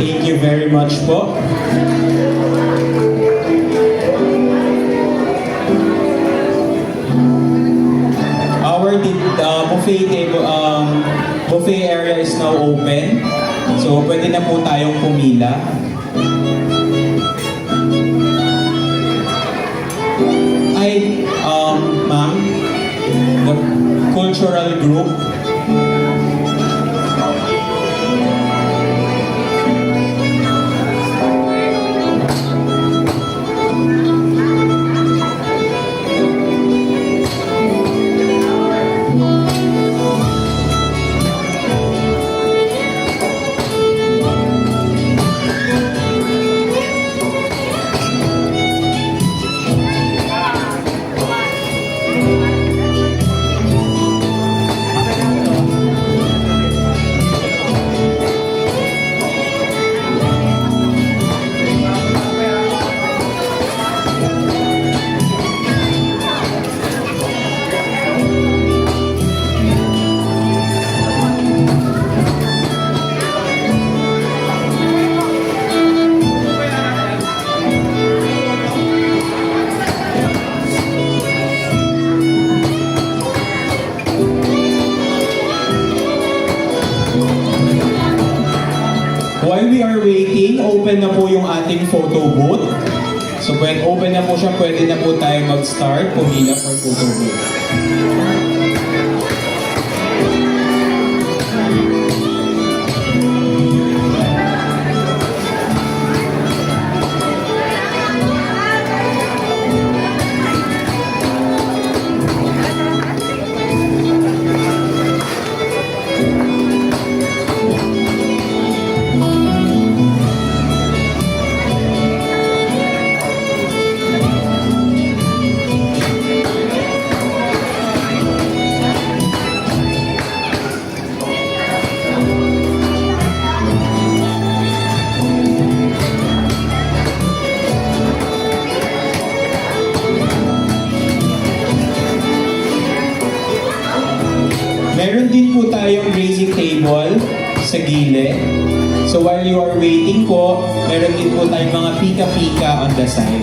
thank you very much po. Our buffet table, buffet area is now open. So pwede na po tayong pumila. Ay, ma'am, the cultural group. While we are waiting, open na po yung ating photo booth. So when open na po siya, pwede na po tayo mag-start, pumila for photo booth. Meron din po tayong raising table sa gilid. So while you are waiting po, meron din po tayong mga pika-pika on the side.